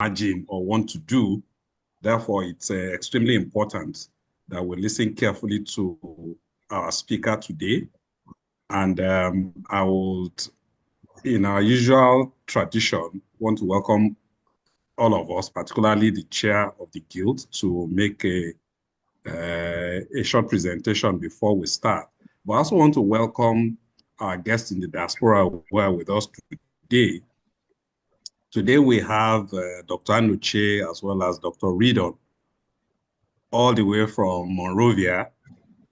imagine or want to do. Therefore, it's extremely important that we listen carefully to our speaker today. And I would, in our usual tradition, want to welcome all of us, particularly the chair of the guild, to make a short presentation before we start. But I also want to welcome our guests in the diaspora who are with us today. Today we have Dr. Anuche as well as Dr. Ridon, all the way from Monrovia.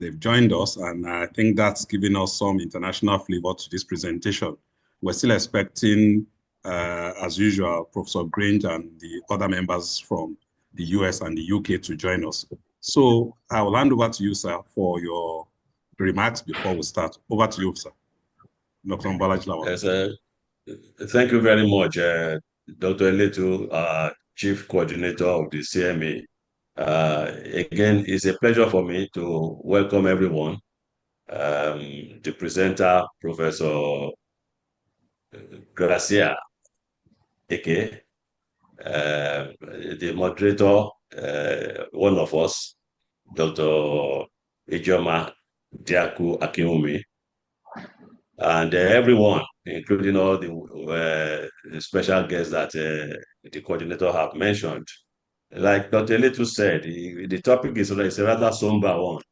They've joined us, and I think that's giving us some international flavor to this presentation. We're still expecting, as usual, Professor Grange and the other members from the US and the UK to join us. So I will hand over to you, sir, for your remarks before we start. Over to you, sir. Dr. Mbalaji. Yes, thank you very much, Dr. Eletu, Chief Coordinator of the CMA. Again, it's a pleasure for me to welcome everyone. The presenter, Professor Gracia, aka the moderator, one of us, Dr. Ijoma Diaku Akinwumi, and everyone, including all the special guests that the coordinator have mentioned. Like Dr. Letu said, the topic is a rather somber one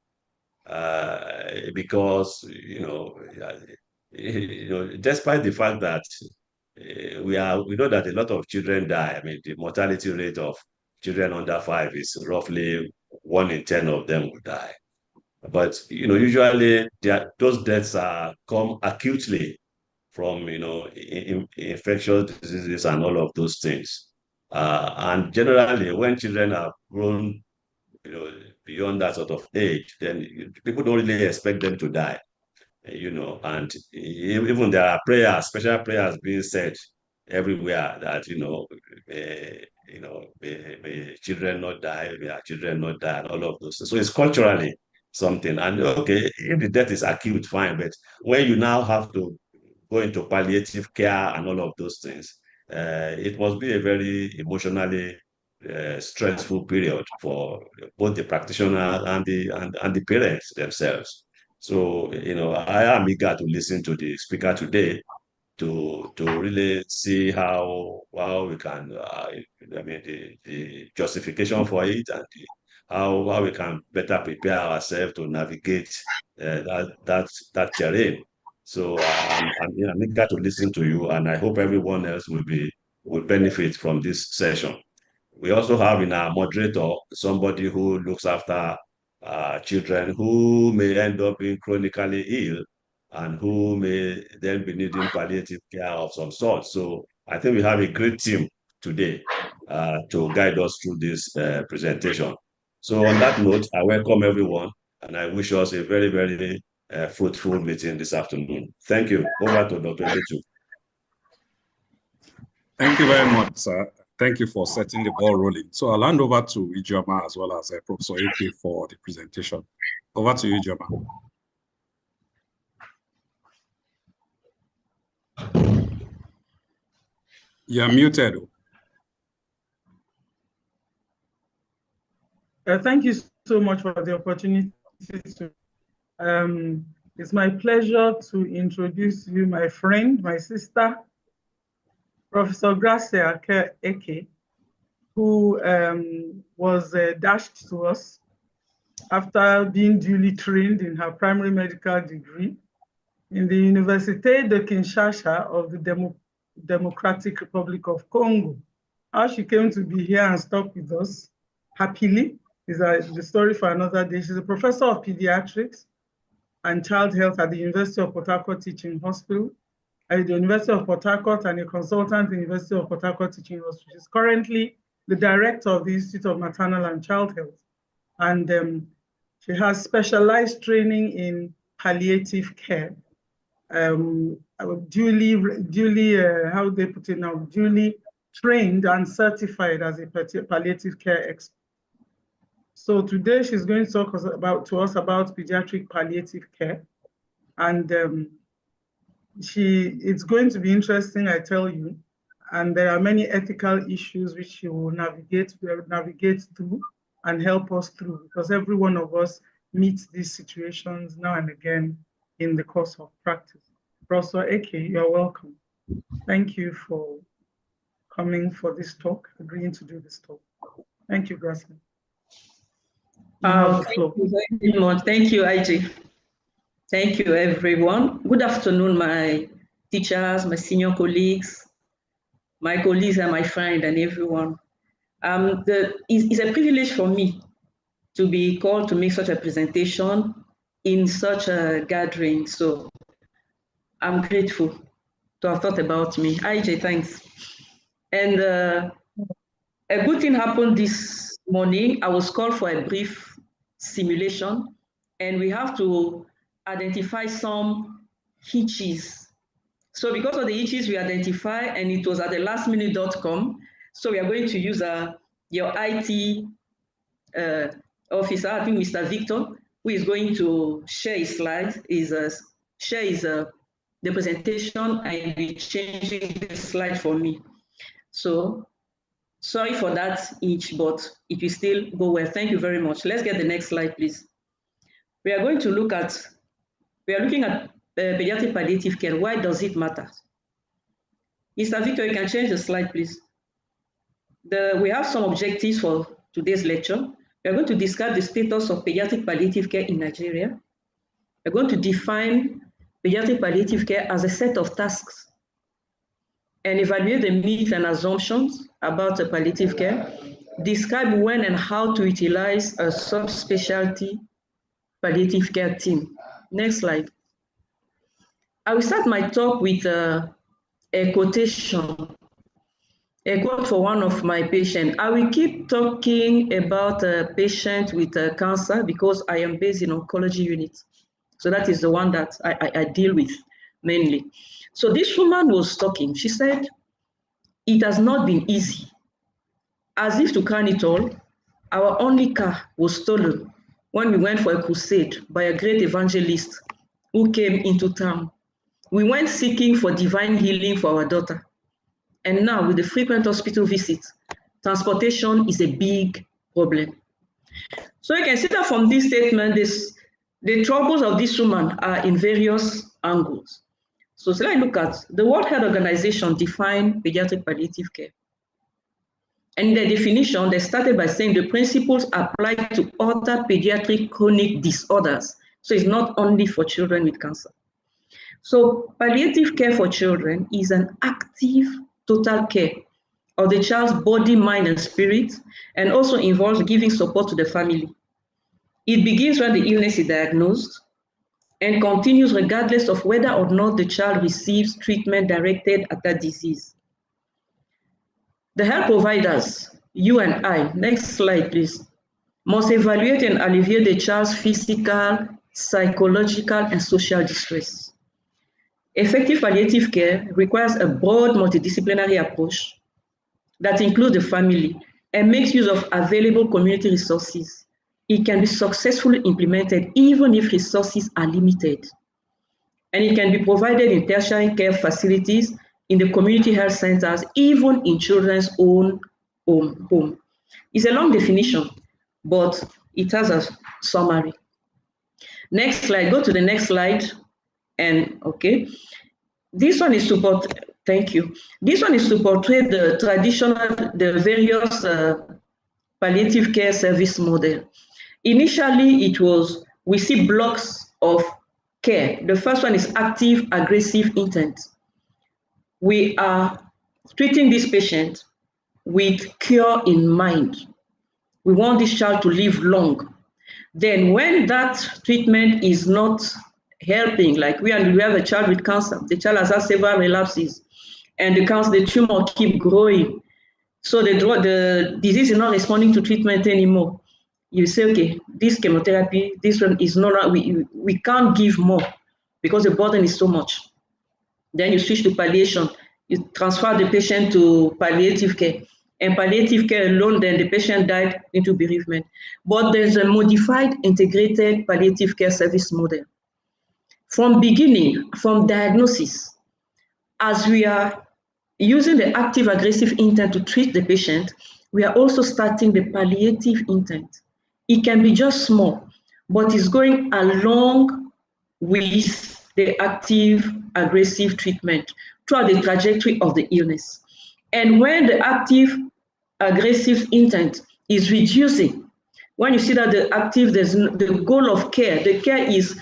because, despite the fact that we know that a lot of children die. I mean, the mortality rate of children under 5 is roughly 1 in 10 of them will die. But usually those deaths come acutely from infectious diseases and all of those things. And generally, when children are grown, beyond that sort of age, then people don't really expect them to die. And even there are prayers, special prayers being said everywhere that may children not die, may our children not die, and all of those. So it's culturally something. And okay, if the death is acute, fine, but when you now have to go into palliative care and all of those things, it must be a very emotionally stressful period for both the practitioner and the parents themselves. So, I am eager to listen to the speaker today to really see how we can, I mean, the justification for it and how we can better prepare ourselves to navigate that terrain. So I'm eager to listen to you, and I hope everyone else will benefit from this session. We also have in our moderator somebody who looks after children who may end up being chronically ill and who may then be needing palliative care of some sort. So I think we have a great team today to guide us through this presentation. So on that note, I welcome everyone and I wish us a very, very fruitful meeting this afternoon. Thank you. Over to Dr. Letu. Thank you very much, sir. Thank you for setting the ball rolling. So I'll hand over to Ijoma as well as Professor AK for the presentation. Over to you, Ijoma. You're muted. Thank you so much for the opportunity. It's my pleasure to introduce you, my friend, my sister, Professor Gracia Eke, who was dashed to us after being duly trained in her primary medical degree in the Université de Kinshasa of the Democratic Republic of Congo. How she came to be here and stuck with us happily is the story for another day. She's a professor of pediatrics and child health at the University of Port Harcourt Teaching Hospital, at the University of Port Harcourt, and a consultant at the University of Port Harcourt Teaching Hospital. She's currently the director of the Institute of Maternal and Child Health. And she has specialized training in palliative care. Duly, how they put it now, duly trained and certified as a palliative care expert. So today she's going to talk to us about pediatric palliative care. And it's going to be interesting, I tell you. and there are many ethical issues which you will navigate through and help us through, because every one of us meets these situations now and again in the course of practice. Professor Eke, you're welcome. Thank you for coming for this talk, agreeing to do this talk. Thank you, Gracia. Thank you very much. Thank you, IJ. Thank you, everyone. Good afternoon, my teachers, my senior colleagues, my colleagues and my friend and everyone. It's a privilege for me to be called to make such a presentation in such a gathering. So I'm grateful to have thought about me. IJ, thanks. And a good thing happened this morning. I was called for a brief simulation, and we have to identify some hitches. So because of the hitches we identify, and it was at the lastminute.com, so we are going to use your IT officer, I think Mr. Victor, who is going to share his slides, the presentation, and be changing the slide for me. So sorry for that each, but it will still go well. Thank you very much. Let's get the next slide, please. We are looking at pediatric palliative care. Why does it matter? Mr. Victor, you can change the slide, please. We have some objectives for today's lecture. We are going to describe the status of pediatric palliative care in Nigeria. We're going to define pediatric palliative care as a set of tasks and evaluate the myths and assumptions about the palliative care, describe when and how to utilize a subspecialty palliative care team. Next slide. I will start my talk with a quotation, a quote for one of my patients. I will keep talking about a patient with cancer because I am based in oncology unit. So that is the one that I deal with mainly. So this woman was talking. She said, it has not been easy. As if to crown it all, our only car was stolen when we went for a crusade by a great evangelist who came into town. We went seeking for divine healing for our daughter. And now with the frequent hospital visits, transportation is a big problem. So you can see that from this statement, the troubles of this woman are in various angles. So let's look at the World Health Organization defined pediatric palliative care. And in the definition, they started by saying the principles apply to other pediatric chronic disorders. So it's not only for children with cancer. So palliative care for children is an active total care of the child's body, mind, and spirit, and also involves giving support to the family. It begins when the illness is diagnosed and continues regardless of whether or not the child receives treatment directed at that disease. The health providers, you and I, next slide please, must evaluate and alleviate the child's physical, psychological, and social distress. Effective palliative care requires a broad multidisciplinary approach that includes the family and makes use of available community resources. It can be successfully implemented even if resources are limited. And it can be provided in tertiary care facilities, in the community health centers, even in children's own home. It's a long definition, but it has a summary. Next slide, go to the next slide. And okay, this one is to thank you. This one is to portray the various palliative care service model. Initially, it was, we see blocks of care. The first one is active, aggressive intent. We are treating this patient with cure in mind. We want this child to live long. Then when that treatment is not helping, like we have a child with cancer, the child has had several relapses, and the tumor keep growing. So the disease is not responding to treatment anymore. You say, okay, this chemotherapy, this one is not, we can't give more because the burden is so much. Then you switch to palliation. You transfer the patient to palliative care. And palliative care alone, then the patient died into bereavement. But there's a modified integrated palliative care service model. From beginning, from diagnosis, as we are using the active aggressive intent to treat the patient, we are also starting the palliative intent. It can be just small, but it's going along with the active aggressive treatment throughout the trajectory of the illness. And when the active aggressive intent is reducing, when you see that the goal of care, the care is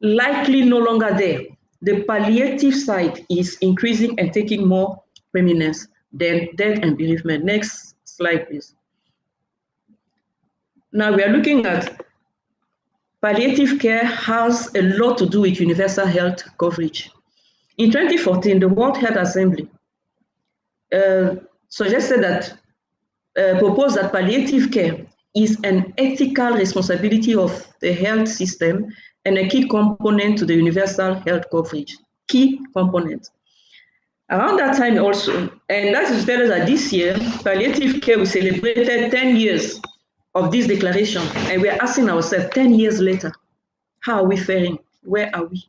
likely no longer there, the palliative side is increasing and taking more prominence than death and bereavement. Next slide, please. Now we are looking at palliative care has a lot to do with universal health coverage. In 2014, the World Health Assembly suggested that, proposed that palliative care is an ethical responsibility of the health system and a key component to the universal health coverage. Key component. Around that time also, and that is better that this year, palliative care, we celebrated 10 years of this declaration, and we're asking ourselves 10 years later, how are we faring? Where are we?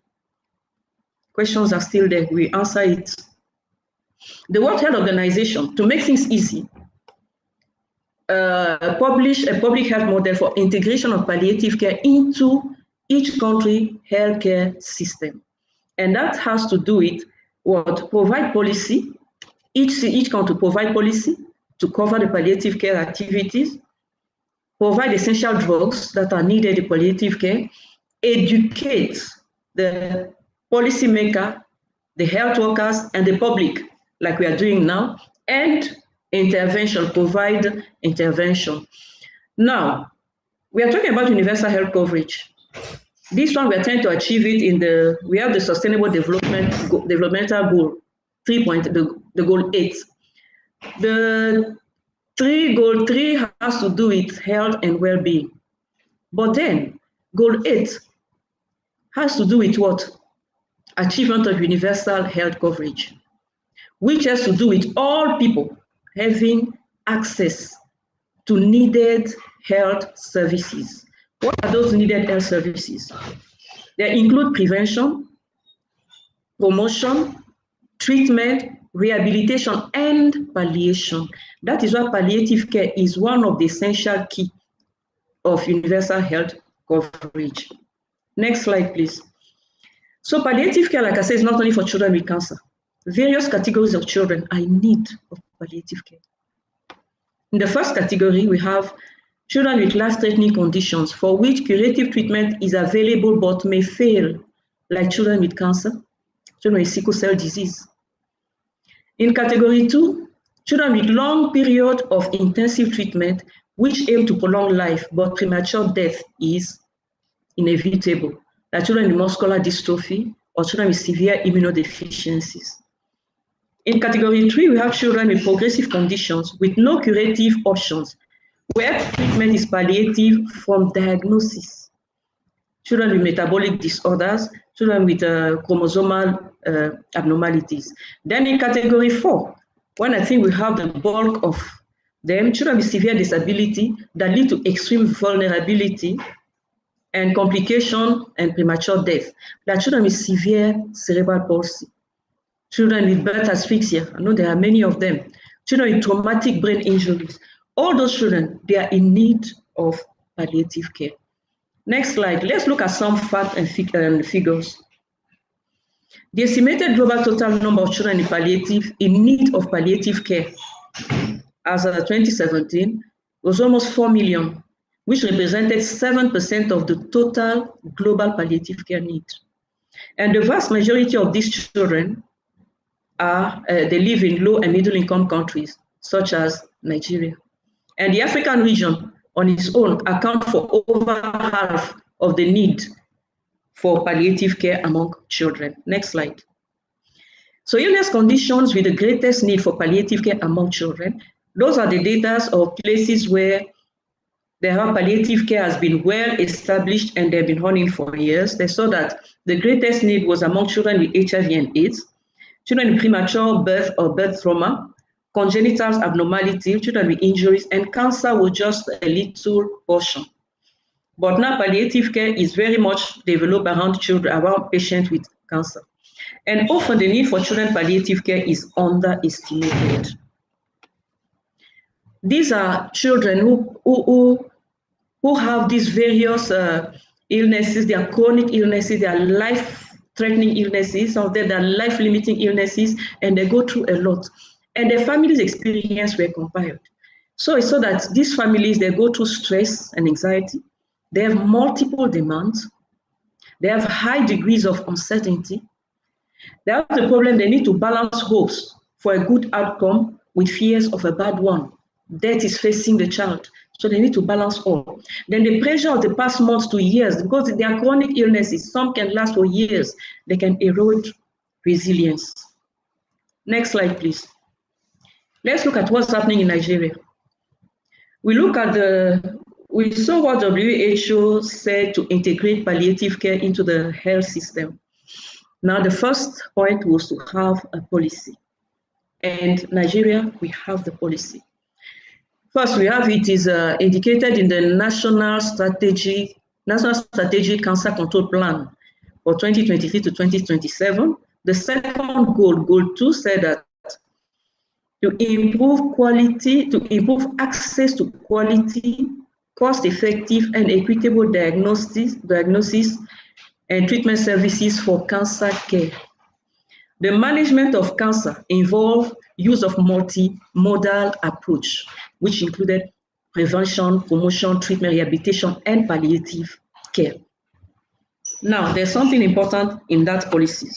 Questions are still there, we answer it. The World Health Organization, to make things easy, published a public health model for integration of palliative care into each country healthcare system. And that has to do with what? Provide policy, each country provide policy to cover the palliative care activities, provide essential drugs that are needed in palliative care, educate the policymaker, the health workers, and the public, like we are doing now, and intervention, provide intervention. Now, we are talking about universal health coverage. This one, we are trying to achieve it in we have the Sustainable Developmental Goal, the Goal 8. The Goal 3 has to do with health and well-being. But then, Goal 8 has to do with what? Achievement of universal health coverage, which has to do with all people having access to needed health services. What are those needed health services? They include prevention, promotion, treatment, rehabilitation, and palliation. That is why palliative care is one of the essential key of universal health coverage. Next slide, please. So palliative care, like I said, is not only for children with cancer. Various categories of children are in need of palliative care. In the first category, we have children with life-threatening conditions for which curative treatment is available but may fail, like children with cancer, children with sickle cell disease. In category 2, children with long period of intensive treatment which aim to prolong life but premature death is inevitable, like children with muscular dystrophy or children with severe immunodeficiencies. In category 3, we have children with progressive conditions with no curative options, where treatment is palliative from diagnosis. Children with metabolic disorders, children with chromosomal abnormalities. Then in category 4, when I think we have the bulk of them, children with severe disability that lead to extreme vulnerability and complication and premature death, like children with severe cerebral palsy. Children with birth asphyxia, I know there are many of them. Children with traumatic brain injuries. All those children, they are in need of palliative care. Next slide, let's look at some facts and figures. The estimated global total number of children in need of palliative care as of 2017 was almost 4 million, which represented 7% of the total global palliative care need. And the vast majority of these children they live in low and middle income countries, such as Nigeria. And the African region on its own accounts for over half of the need for palliative care among children. Next slide. So illness conditions with the greatest need for palliative care among children, those are the data of places where the palliative care has been well established and they've been running for years. They saw that the greatest need was among children with HIV and AIDS, children with premature birth or birth trauma, congenital abnormality, children with injuries, and cancer was just a little portion. But now palliative care is very much developed around children, around patients with cancer. And often the need for children palliative care is underestimated. These are children who have these various illnesses. They are chronic illnesses, they are life-threatening illnesses, some of them are life-limiting illnesses, and they go through a lot. And their families' experience were compiled. So it's so that these families, they go through stress and anxiety. They have multiple demands. They have high degrees of uncertainty. They have the problem, they need to balance hopes for a good outcome with fears of a bad one. Death is facing the child, so they need to balance all. Then the pressure of the past months to years, because they are chronic illnesses, some can last for years, they can erode resilience. Next slide, please. Let's look at what's happening in Nigeria. We saw what WHO said to integrate palliative care into the health system. Now, the first point was to have a policy. And Nigeria, we have the policy. First, we have it is indicated in the National Strategic Cancer Control Plan for 2023 to 2027. The second goal, goal 2, said that to improve quality, to improve access to quality, cost-effective and equitable diagnosis and treatment services for cancer care. The management of cancer involved use of multimodal approach, which included prevention, promotion, treatment, rehabilitation, and palliative care. Now, there's something important in that policy.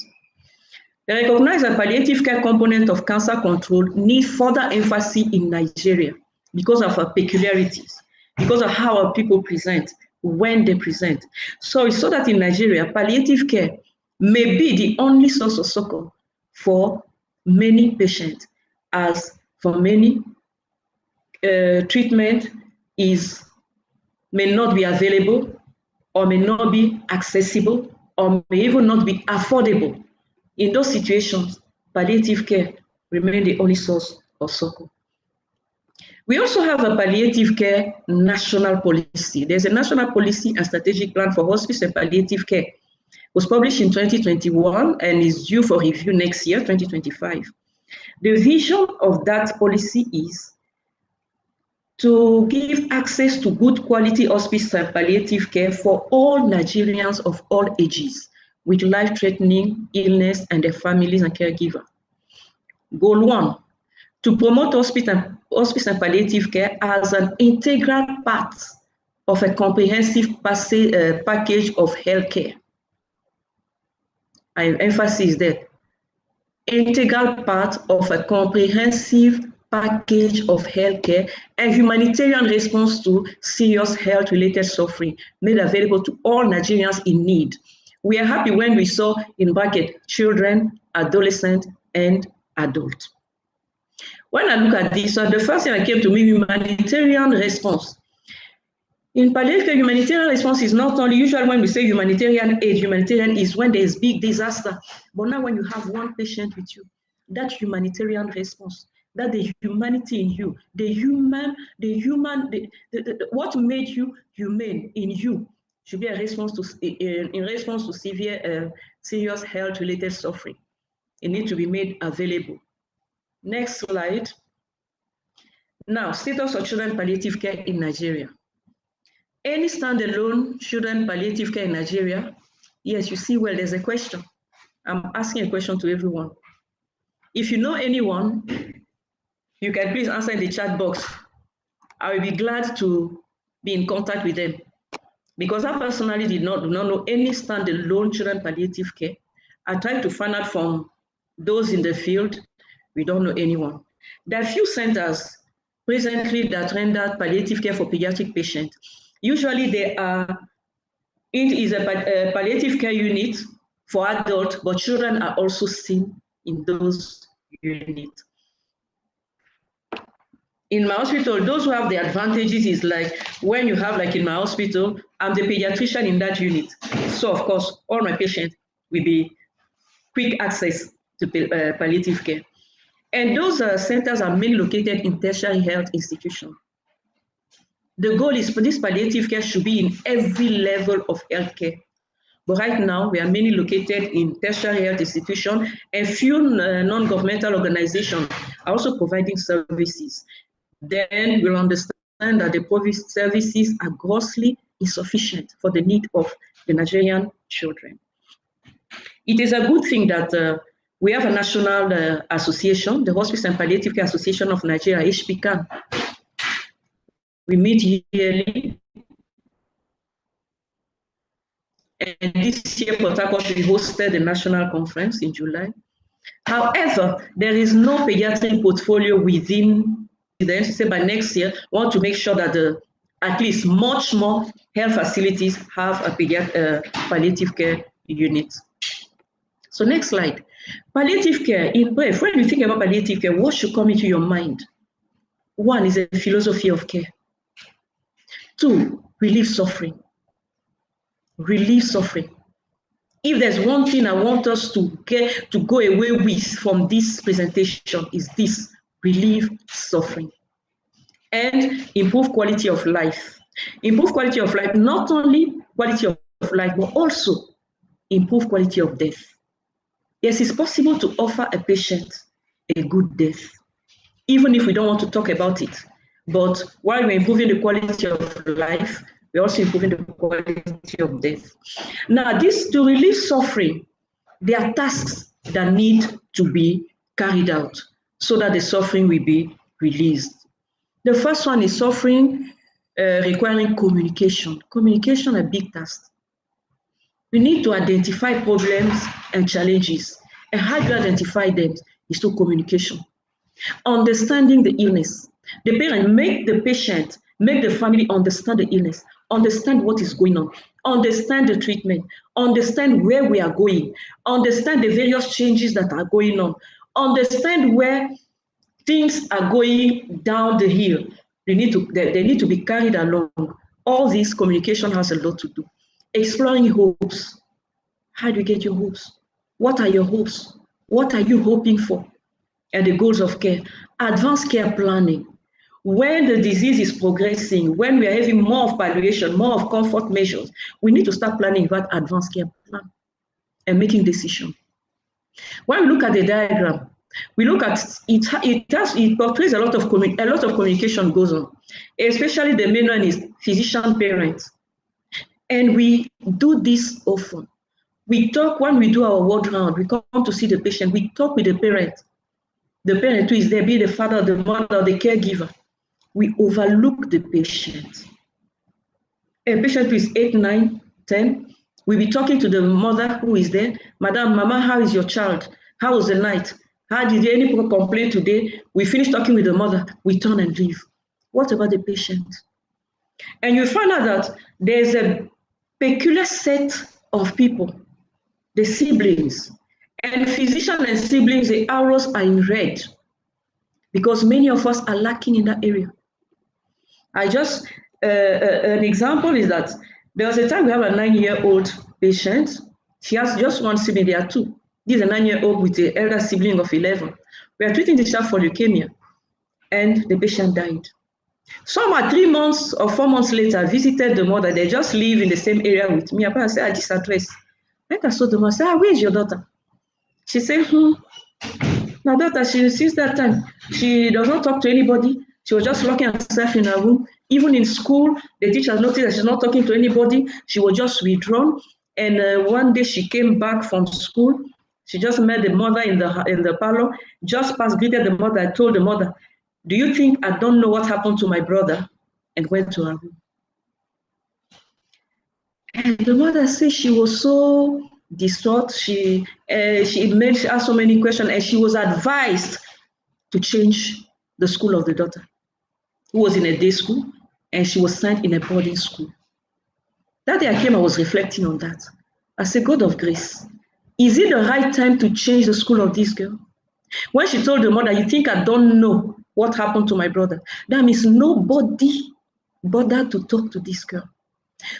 They recognize a palliative care component of cancer control need further emphasis in Nigeria because of our peculiarities, because of how our people present, when they present. So it's so that in Nigeria, palliative care may be the only source of succor for many patients, as for many, treatment may not be available, or may not be accessible, or may even not be affordable. In those situations, palliative care remains the only source of succor. We also have a palliative care national policy. There's a national policy and strategic plan for hospice and palliative care. It was published in 2021 and is due for review next year, 2025. The vision of that policy is to give access to good quality hospice and palliative care for all Nigerians of all ages with life-threatening illness and their families and caregivers. Goal 1, to promote hospice and palliative care as an integral part of a comprehensive package of healthcare. I emphasize that. Integral part of a comprehensive package of healthcare and humanitarian response to serious health-related suffering made available to all Nigerians in need. We are happy when we saw in bracket children, adolescents, and adults. When I look at this, the first thing that came to me, humanitarian response. In palliative care, humanitarian response is not only, usually when we say humanitarian aid, humanitarian is when there's big disaster. But now when you have one patient with you, that humanitarian response, that the humanity in you, what made you humane in you should be a response to, in response to severe, serious health-related suffering. It needs to be made available. Next slide. Now, status of children palliative care in Nigeria. Any standalone children palliative care in Nigeria? Yes, you see, well, there's a question. I'm asking a question to everyone. If you know anyone, you can please answer in the chat box. I will be glad to be in contact with them. Because I personally do not know any standalone children palliative care. I tried to find out from those in the field. We don't know anyone. There are few centers presently that render palliative care for pediatric patients. Usually it is a palliative care unit for adults, but children are also seen in those units. In my hospital, those who have the advantages is like when you have, like in my hospital, I'm the pediatrician in that unit. So of course, all my patients will be quick access to palliative care. And those centers are mainly located in tertiary health institutions. The goal is for this palliative care should be in every level of healthcare, But right now, we are mainly located in tertiary health institutions, and few non-governmental organizations are also providing services. Then we'll understand that the province services are grossly insufficient for the need of the Nigerian children. It is a good thing that we have a national association, the Hospice and Palliative Care Association of Nigeria, HPCAN. We meet yearly. And this year, Port Harcourt, we hosted a national conference in July. However, there is no pediatric portfolio within the NCC. By next year, we want to make sure that at least much more health facilities have a palliative care unit. So next slide. Palliative care, in brief, when you think about palliative care, what should come into your mind? One is a philosophy of care. Two, relieve suffering. Relieve suffering. If there's one thing I want us to go away with from this presentation is this: relieve suffering and improve quality of life. Improve quality of life, not only quality of life, but also improve quality of death. Yes, it's possible to offer a patient a good death, even if we don't want to talk about it. But while we're improving the quality of life, we're also improving the quality of death. Now, to relieve suffering, there are tasks that need to be carried out so that the suffering will be released. The first one is suffering requiring communication. Communication, a big task. We need to identify problems and challenges. And how do you identify them is through communication. Understanding the illness. The parent, make the patient, make the family understand the illness, understand what is going on, understand the treatment, understand where we are going, understand the various changes that are going on, understand where things are going down the hill. They need to be carried along. All this communication has a lot to do. Exploring hopes. How do you get your hopes? What are your hopes? What are you hoping for? And the goals of care. Advanced care planning. When the disease is progressing, when we are having more of palliation, more of comfort measures, we need to start planning about advanced care plan and making decisions. When we look at the diagram, we look at it portrays a lot of communication goes on, especially the main one is physician-parent. And we do this often. We talk when we do our ward round, we come to see the patient, we talk with the parent. The parent who is there, be the father, the mother, the caregiver. We overlook the patient. A patient who is 8, 9, 10, we'll be talking to the mother who is there. Madam, Mama, how is your child? How was the night? How did any complaint today? We finish talking with the mother, we turn and leave. What about the patient? And you find out that there's a peculiar set of people, the siblings. And physician and siblings, the arrows are in red because many of us are lacking in that area. An example is that there was a time we have a 9-year-old patient. She has just one sibling, there are two. This is a 9-year-old with an elder sibling of 11. We are treating the child for leukemia and the patient died. Some are 3 months or 4 months later visited the mother. They just live in the same area with me. I said, this address. I saw the mother, I said, where's your daughter? She said, my daughter, since that time, she does not talk to anybody. She was just locking herself in her room. Even in school, the teachers noticed that she's not talking to anybody. She was just withdrawn. And one day she came back from school. She just met the mother in the parlor, just passed, greeted the mother. I told the mother, do you think I don't know what happened to my brother? And went to her room. And the mother said she was so distraught. She asked so many questions, and she was advised to change the school of the daughter, who was in a day school, and she was sent in a boarding school. That day I came, I was reflecting on that. I said, God of grace, is it the right time to change the school of this girl? When she told the mother, you think I don't know what happened to my brother? That means nobody bothered to talk to this girl.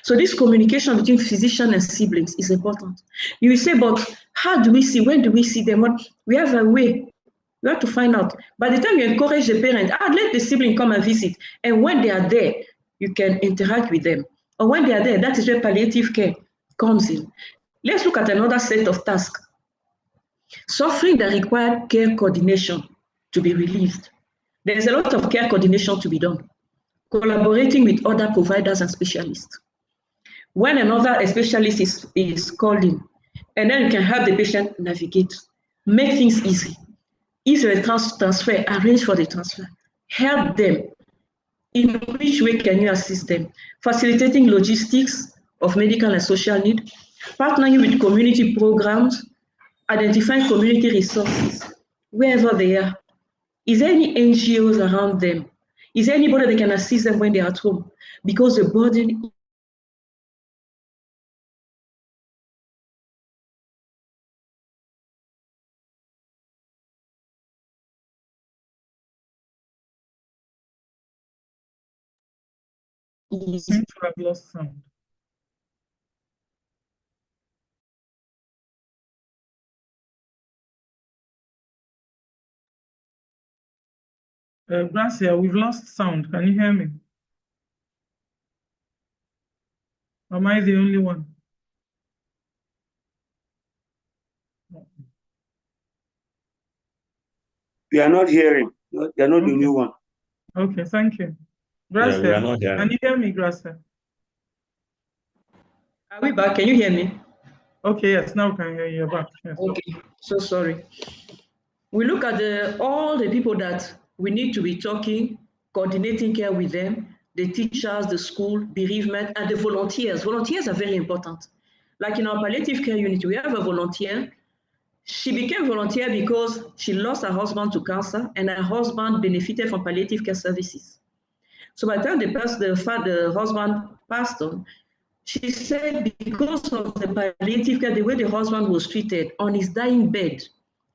So this communication between physician and siblings is important. You will say, but how do we see? When do we see them? We have a way. We have to find out. By the time you encourage the parent, let the sibling come and visit. And when they are there, you can interact with them. Or when they are there, that is where palliative care comes in. Let's look at another set of tasks. Suffering that require care coordination to be relieved. There's a lot of care coordination to be done. Collaborating with other providers and specialists. When another specialist is called in, and then you can help the patient navigate, make things easy. If there is a transfer, arrange for the transfer. Help them. In which way can you assist them? Facilitating logistics of medical and social need, partnering with community programs, identifying community resources, wherever they are. Is there any NGOs around them? Is there anybody that can assist them when they're at home? Because the burden is Seem to have lost sound. Gracia, we've lost sound. Can you hear me? Am I the only one? We are not hearing. You are not the only one. Okay, thank you. Yeah, we are Gracia, not hearing. can you hear me, Gracia? Are we back? Can you hear me? Okay, yes, now can hear you. You're back. Yes. Okay, so sorry. We look at all the people that we need to be talking, coordinating care with them, the teachers, the school, bereavement, and the volunteers. Volunteers are very important. Like in our palliative care unit, we have a volunteer. She became volunteer because she lost her husband to cancer, and her husband benefited from palliative care services. So by the time the husband passed on, she said because of the palliative care, the way the husband was treated on his dying bed,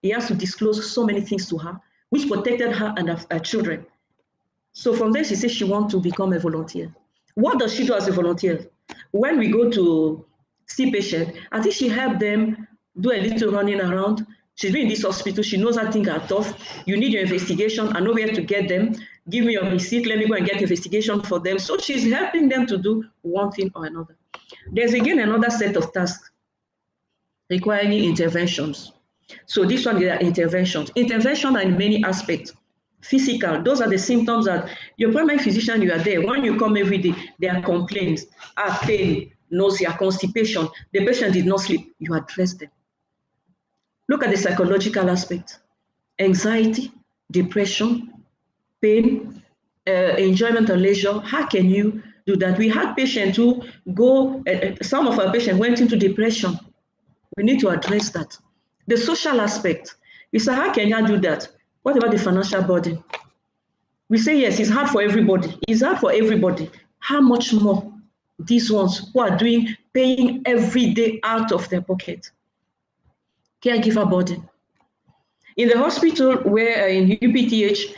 he has to disclose so many things to her, which protected her and her children. So from there, she said she wants to become a volunteer. What does she do as a volunteer? When we go to see patients, I think she helped them do a little running around. She's been in this hospital. She knows how things are tough. You need your investigation. I know where to get them. Give me your receipt. Let me go and get investigation for them. So she's helping them to do one thing or another. There's again another set of tasks requiring interventions. So this one, there are interventions. Interventions are in many aspects. Physical, those are the symptoms that your primary physician, you are there. When you come every day, there are complaints, pain, nausea, constipation. The patient did not sleep. You address them. Look at the psychological aspect. Anxiety, depression, pain, enjoyment and leisure. How can you do that? We had patients who go, some of our patients went into depression. We need to address that. The social aspect. We say, how can you do that? What about the financial burden? We say, yes, it's hard for everybody. It's hard for everybody. How much more these ones who are paying every day out of their pocket? Caregiver burden. In the hospital where in UPTH,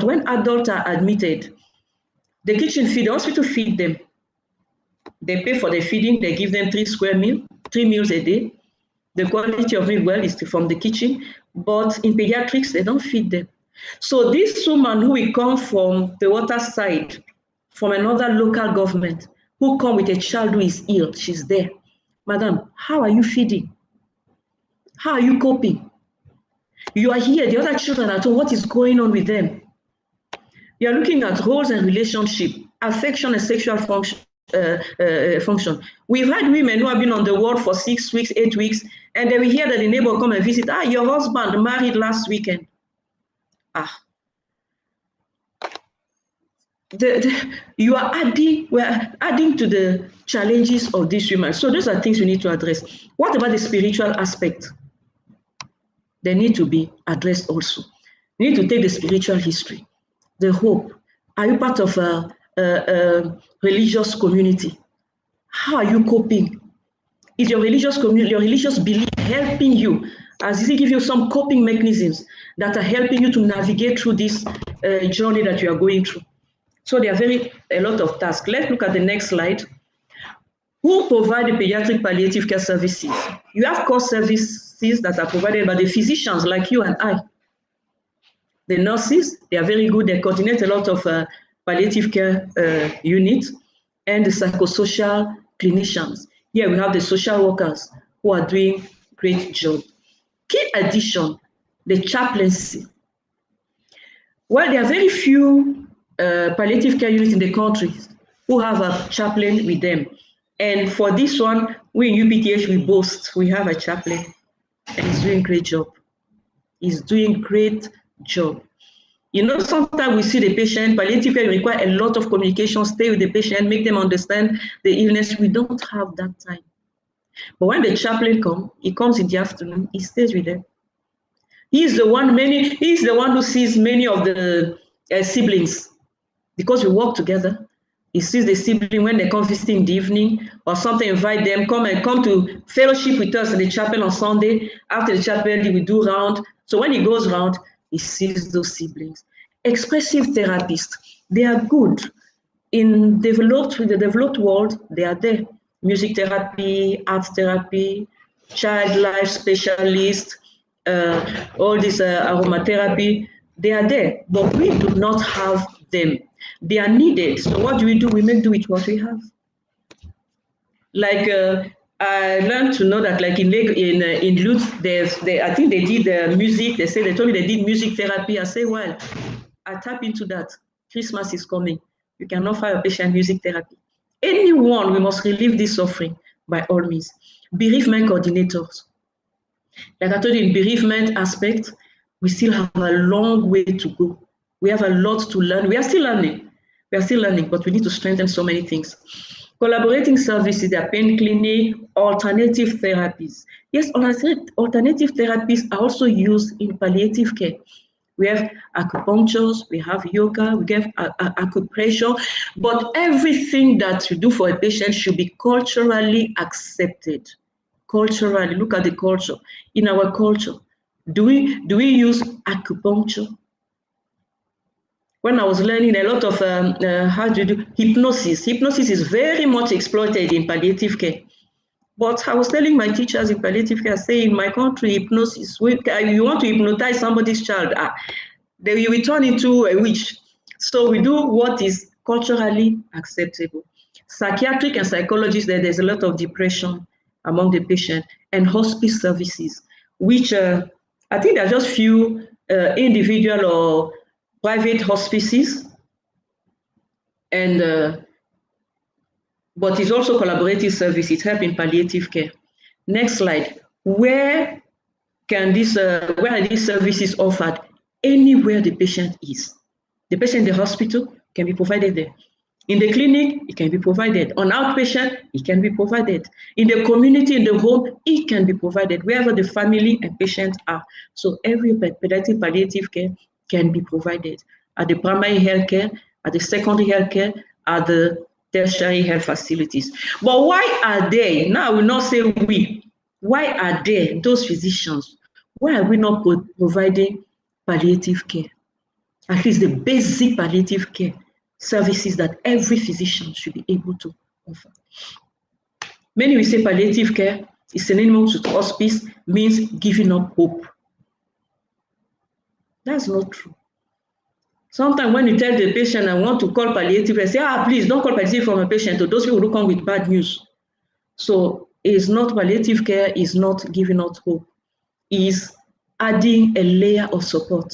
when adults are admitted, the kitchen feed, the hospital feed them. They pay for the feeding, they give them 3 meals a day. The quality of it, well, is from the kitchen, but in pediatrics, they don't feed them. So this woman who will come from the water side, from another local government, who come with a child who is ill, she's there. Madam, how are you feeding? How are you coping? You are here, the other children at home, what is going on with them? You are looking at roles and relationship, affection and sexual function. We've had women who have been on the ward for 6 weeks, 8 weeks, and then we hear that the neighbor come and visit. Your husband married last weekend. You are we're adding to the challenges of these women. So those are things we need to address. What about the spiritual aspect? They need to be addressed also. We need to take the spiritual history, the hope. Are you part of a religious community? How are you coping? Is your religious community, your religious belief helping you? Does it give you some coping mechanisms that are helping you to navigate through this journey that you are going through? So there are a lot of tasks. Let's look at the next slide. Who provide the pediatric palliative care services? You have core services that are provided by the physicians like you and I. The nurses, they are very good. They coordinate a lot of palliative care units, and the psychosocial clinicians. Here we have the social workers who are doing great job. Key addition, the chaplaincy. Well, there are very few palliative care units in the country who have a chaplain with them. And for this one, we in UPTH, we boast, we have a chaplain, and he's doing great job. He's doing great job. You know, sometimes we see the patient, palliative care require a lot of communication, stay with the patient, make them understand the illness. We don't have that time. But when the chaplain comes, he comes in the afternoon, he stays with them. He's the one who sees many of the siblings, because we work together. He sees the sibling when they come visiting in the evening or something, invite them, come to fellowship with us in the chapel on Sunday. After the chapel, we do round. So when he goes round, he sees those siblings. Expressive therapists, they are good. In the developed world, they are there. Music therapy, art therapy, child life specialists, all this aromatherapy, they are there, but we do not have them. They are needed. So what do? We make do with what we have. Like I learned to know that, like in Lutz, I think they did music. They told me they did music therapy. I say, well, I tap into that. Christmas is coming. You can offer a patient music therapy. Anyone, we must relieve this suffering by all means. Bereavement coordinators. Like I told you, in bereavement aspect, we still have a long way to go. We have a lot to learn. We are still learning. But we need to strengthen so many things. Collaborating services, there are pain clinic, alternative therapies. Yes, alternative therapies are also used in palliative care. We have acupunctures, we have yoga, we have acupressure, but everything that you do for a patient should be culturally accepted. Culturally, look at the culture. In our culture, do we use acupuncture? When I was learning a lot of how do you do hypnosis. Hypnosis is very much exploited in palliative care. But I was telling my teachers in palliative care, saying in my country, hypnosis, you want to hypnotize somebody's child, they will turn into a witch. So we do what is culturally acceptable. Psychiatric and psychologists, there's a lot of depression among the patient, and hospice services, which I think there are just few individual or private hospices, and but it's also collaborative service. It helps in palliative care. Next slide. Where are these services offered? Anywhere the patient is. The patient in the hospital can be provided there. In the clinic, it can be provided. On outpatient, it can be provided. In the community, in the home, it can be provided, wherever the family and patient are. So every pediatric palliative care can be provided at the primary health care, at the secondary health care, at the tertiary health facilities. But why are they, now I will not say we, why are they, those physicians, why are we not providing palliative care? At least the basic palliative care services that every physician should be able to offer. Many will say palliative care is synonymous with hospice, means giving up hope. That's not true. Sometimes when you tell the patient, I want to call palliative, they say, please don't call palliative for my patient, or those people who come with bad news. So it's not palliative care, is not giving up hope, is adding a layer of support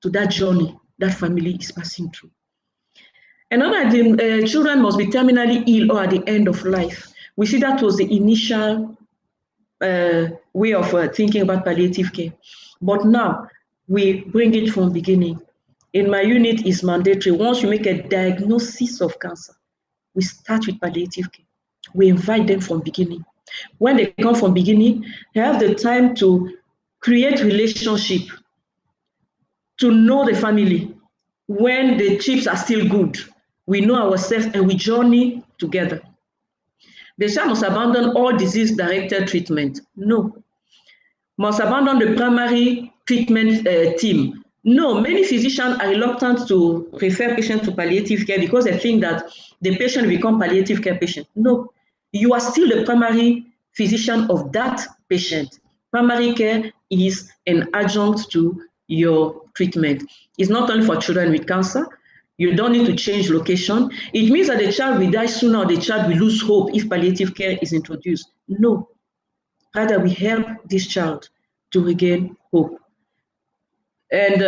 to that journey that family is passing through. Another thing, children must be terminally ill or at the end of life. We see that was the initial way of thinking about palliative care. But now we bring it from beginning. In my unit, it's mandatory. Once you make a diagnosis of cancer, we start with palliative care. We invite them from beginning. When they come from beginning, they have the time to create relationship, to know the family. When the chips are still good, we know ourselves and we journey together. The child must abandon all disease-directed treatment. No. Must abandon the primary treatment team. No, many physicians are reluctant to refer patients to palliative care because they think that the patient will become palliative care patient. No, you are still the primary physician of that patient. Primary care is an adjunct to your treatment. It's not only for children with cancer. You don't need to change location. It means that the child will die sooner or the child will lose hope if palliative care is introduced. No. how that we help this child to regain hope. And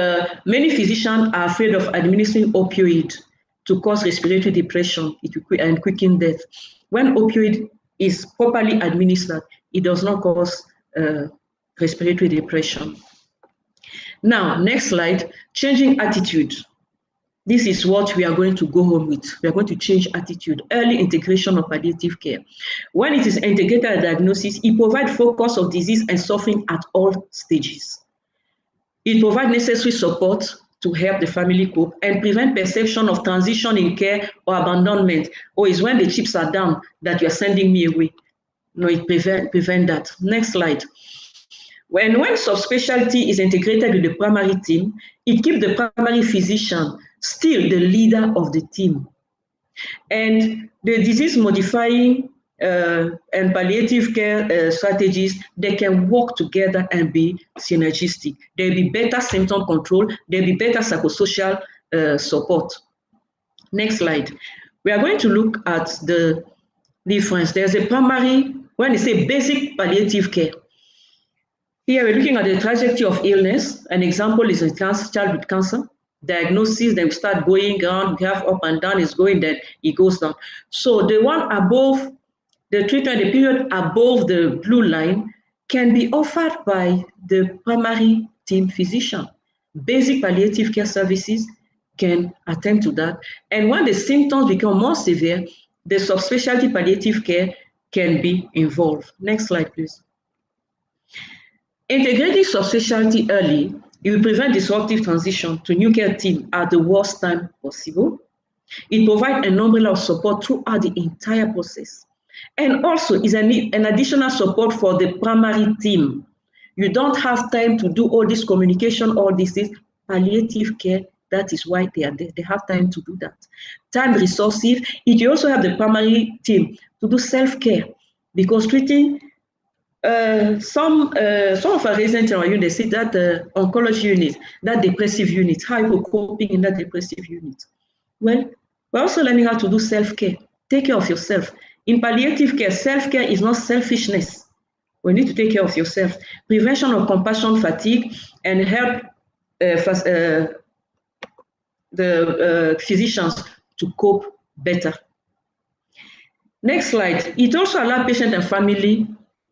many physicians are afraid of administering opioid to cause respiratory depression and quicken death. When opioid is properly administered, it does not cause respiratory depression. Now, next slide, changing attitude. This is what we are going to go home with. We are going to change attitude. Early integration of palliative care. When it is integrated diagnosis, it provides focus of disease and suffering at all stages. It provides necessary support to help the family cope and prevent perception of transition in care or abandonment. Or is when the chips are down that you're sending me away. No, it prevent that. Next slide. When subspecialty is integrated with the primary team, it keeps the primary physician still the leader of the team. And the disease-modifying and palliative care strategies, they can work together and be synergistic. There'll be better symptom control, there'll be better psychosocial support. Next slide. We are going to look at the difference. There's a primary, when they say basic palliative care. Here we're looking at the trajectory of illness. An example is a child with cancer. Diagnosis, then we start going around, we have up and down, it's going, then it goes down. So the one above, the treatment, the period above the blue line can be offered by the primary team physician. Basic palliative care services can attend to that. And when the symptoms become more severe, the subspecialty palliative care can be involved. Next slide, please. Integrating subspecialty early, it will prevent disruptive transition to new care team at the worst time possible. It provides an umbrella of support throughout the entire process. And also is an additional support for the primary team. You don't have time to do all this communication, all these things. Palliative care, that is why they are there. They have time to do that. Time resources. It also have the primary team to do self-care, because treating some of our residents in our unit, they say that the oncology unit, that depressive unit, how you coping in that depressive unit. Well, we're also learning how to do self-care. Take care of yourself. In palliative care, self-care is not selfishness. We need to take care of yourself. Prevention of compassion fatigue and help the physicians to cope better. Next slide. It also allows patient and family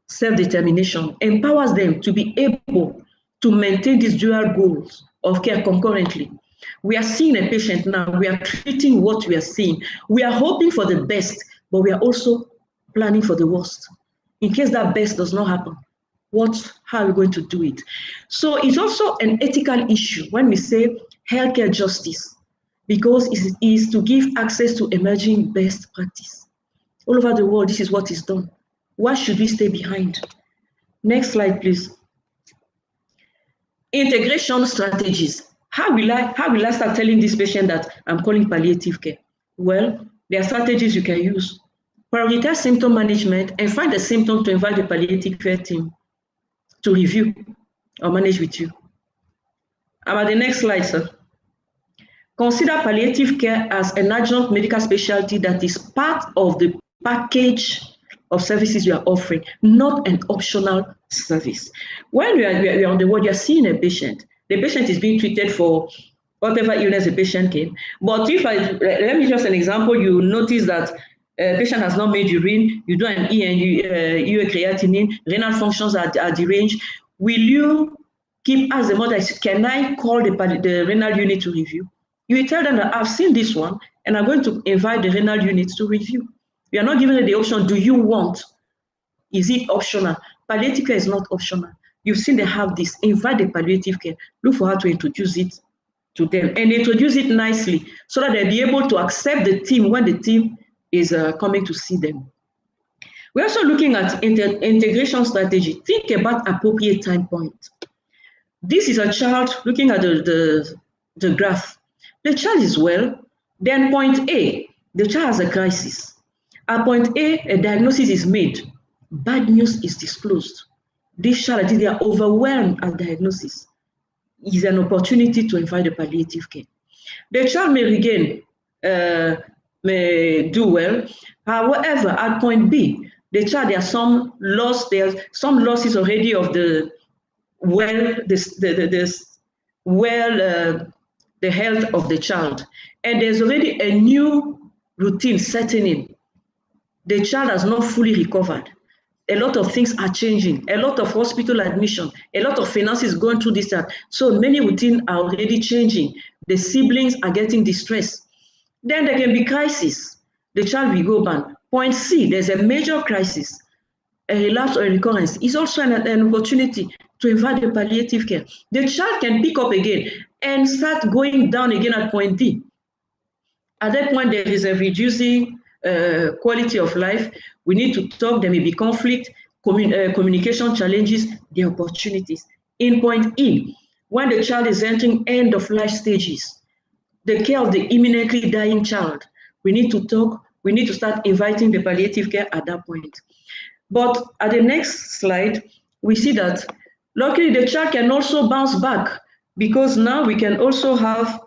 self-determination, empowers them to be able to maintain these dual goals of care concurrently. We are seeing a patient now, we are treating what we are seeing. We are hoping for the best, but we are also planning for the worst. In case that best does not happen, how are we going to do it? So it's also an ethical issue when we say healthcare justice, because it is to give access to emerging best practice. All over the world, this is what is done. Why should we stay behind? Next slide, please. Integration strategies. How will I start telling this patient that I'm calling palliative care? Well, there are strategies you can use. Prioritize symptom management and find the symptom to invite the palliative care team to review or manage with you. I'm at the next slide, sir. Consider palliative care as an adjunct medical specialty that is part of the package of services you are offering, not an optional service. When we are on the ward, you are seeing a patient. The patient is being treated for whatever illness the patient came. But let me just an example, you notice that a patient has not made urine, you do an ENU, creatinine, renal functions are deranged. Will you ask the mother, can I call the renal unit to review? You will tell them that I've seen this one and I'm going to invite the renal unit to review. You are not giving them the option, do you want? Is it optional? Palliative care is not optional. You've seen they have this, invite the palliative care, look for how to introduce it to them and introduce it nicely so that they'll be able to accept the team when the team is coming to see them. We're also looking at integration strategy. Think about appropriate time point. This is a child looking at the graph. The child is well, then point A, the child has a crisis. At point A, a diagnosis is made. Bad news is disclosed. This child, they are overwhelmed at diagnosis. Is an opportunity to invite the palliative care. The child may regain, may do well. However, at point B, the child, there are some loss, there's some losses already of the the health of the child, and there's already a new routine setting in. The child has not fully recovered. A lot of things are changing, a lot of hospital admission, a lot of finances going through this time. So many routines are already changing. The siblings are getting distressed. Then there can be crisis. The child will go bad. Point C, there's a major crisis. A relapse or a recurrence is also an opportunity to invite the palliative care. The child can pick up again and start going down again at point D. At that point, there is a reducing quality of life. We need to talk. There may be conflict, communication challenges, the opportunities. In point E, when the child is entering end of life stages, the care of the imminently dying child, we need to talk. We need to start inviting the palliative care at that point. But at the next slide, we see that luckily the child can also bounce back, because now we can also have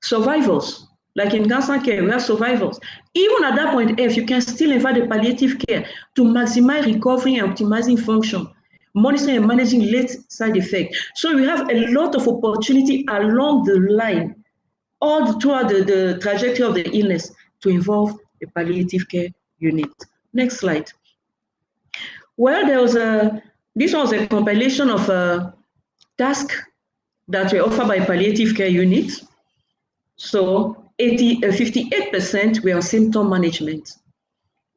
survivors. Like in cancer care, we have survivors. Even at that point F, you can still invite the palliative care to maximize recovery and optimizing function, monitoring and managing late side effects. So we have a lot of opportunity along the line, all throughout the trajectory of the illness, to involve the palliative care unit. Next slide. Well, this was a compilation of tasks that were offered by palliative care units. So 58% were on symptom management.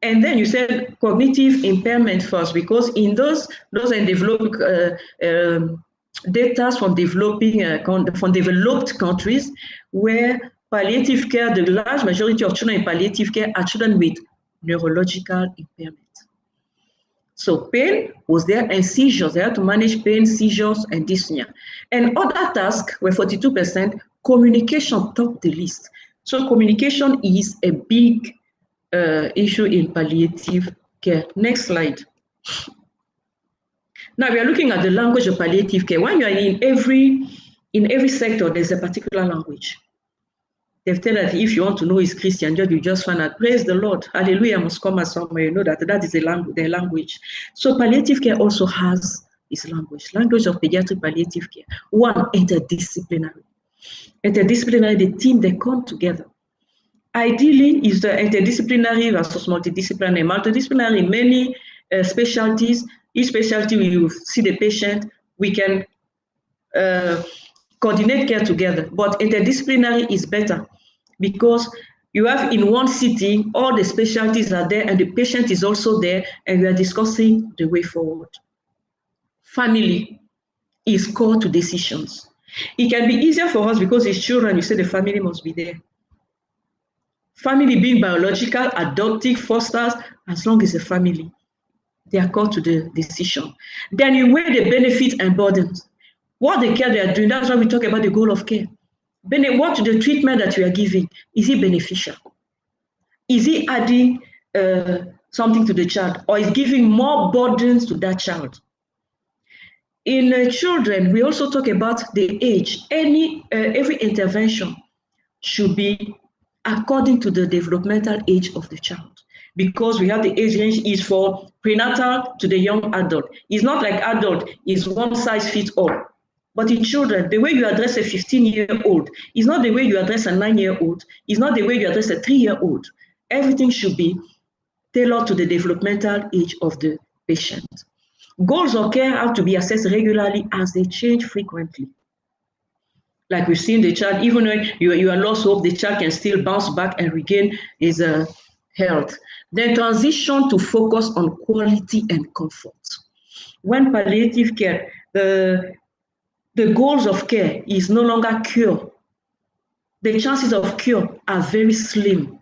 And then you said cognitive impairment first, because in those are developed data from developed countries, where palliative care, the large majority of children in palliative care are children with neurological impairment. So pain was there, and seizures. They had to manage pain, seizures, and dyspnea. And other tasks were 42%. Communication topped the list. So communication is a big issue in palliative care. Next slide. Now we are looking at the language of palliative care. When you are in every sector, there's a particular language. They've told that if you want to know is Christian, you just find out, praise the Lord, hallelujah must come as somewhere. You know that is their language. So palliative care also has its language of pediatric palliative care. One, interdisciplinary. Interdisciplinary, the team, they come together. Ideally, is the interdisciplinary versus multidisciplinary. Multidisciplinary in many specialties. Each specialty, we see the patient, we can coordinate care together. But interdisciplinary is better, because you have in one city, all the specialties are there, and the patient is also there, and we are discussing the way forward. Family is core to decisions. It can be easier for us because it's children, you say the family must be there. Family being biological, adoptive, fosters, as long as a family, they are core to the decision. Then you weigh the benefits and burdens. What the care they are doing, that's why we talk about the goal of care. What the treatment that you are giving, is it beneficial? Is it adding something to the child, or is giving more burdens to that child? In children, we also talk about the age. Every intervention should be according to the developmental age of the child, because we have the age range is for prenatal to the young adult. It's not like adult is one size fits all. But in children, the way you address a 15-year-old is not the way you address a 9-year-old, is not the way you address a 3-year-old. Everything should be tailored to the developmental age of the patient. Goals of care have to be assessed regularly as they change frequently. Like we've seen the child, even when you are lost hope, the child can still bounce back and regain his health. Then transition to focus on quality and comfort. When palliative care, the goals of care is no longer cure. The chances of cure are very slim.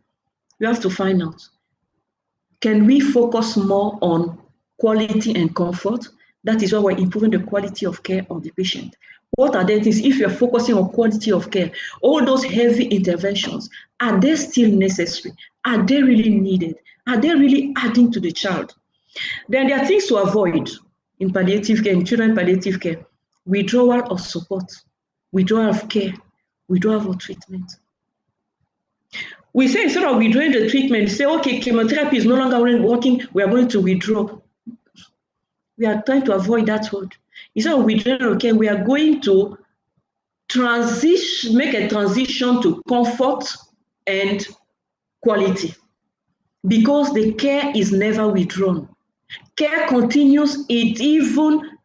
We have to find out, can we focus more on quality and comfort? That is why we're improving the quality of care of the patient. What are the things, if you're focusing on quality of care, all those heavy interventions, are they still necessary? Are they really needed? Are they really adding to the child? Then there are things to avoid in palliative care, in children palliative care. Withdrawal of support, withdrawal of care, withdrawal of treatment. We say instead of withdrawing the treatment, say, okay, chemotherapy is no longer working, we are going to withdraw. We are trying to avoid that word. Instead of withdrawing, okay, we are going to make a transition to comfort and quality, because the care is never withdrawn. Care continues even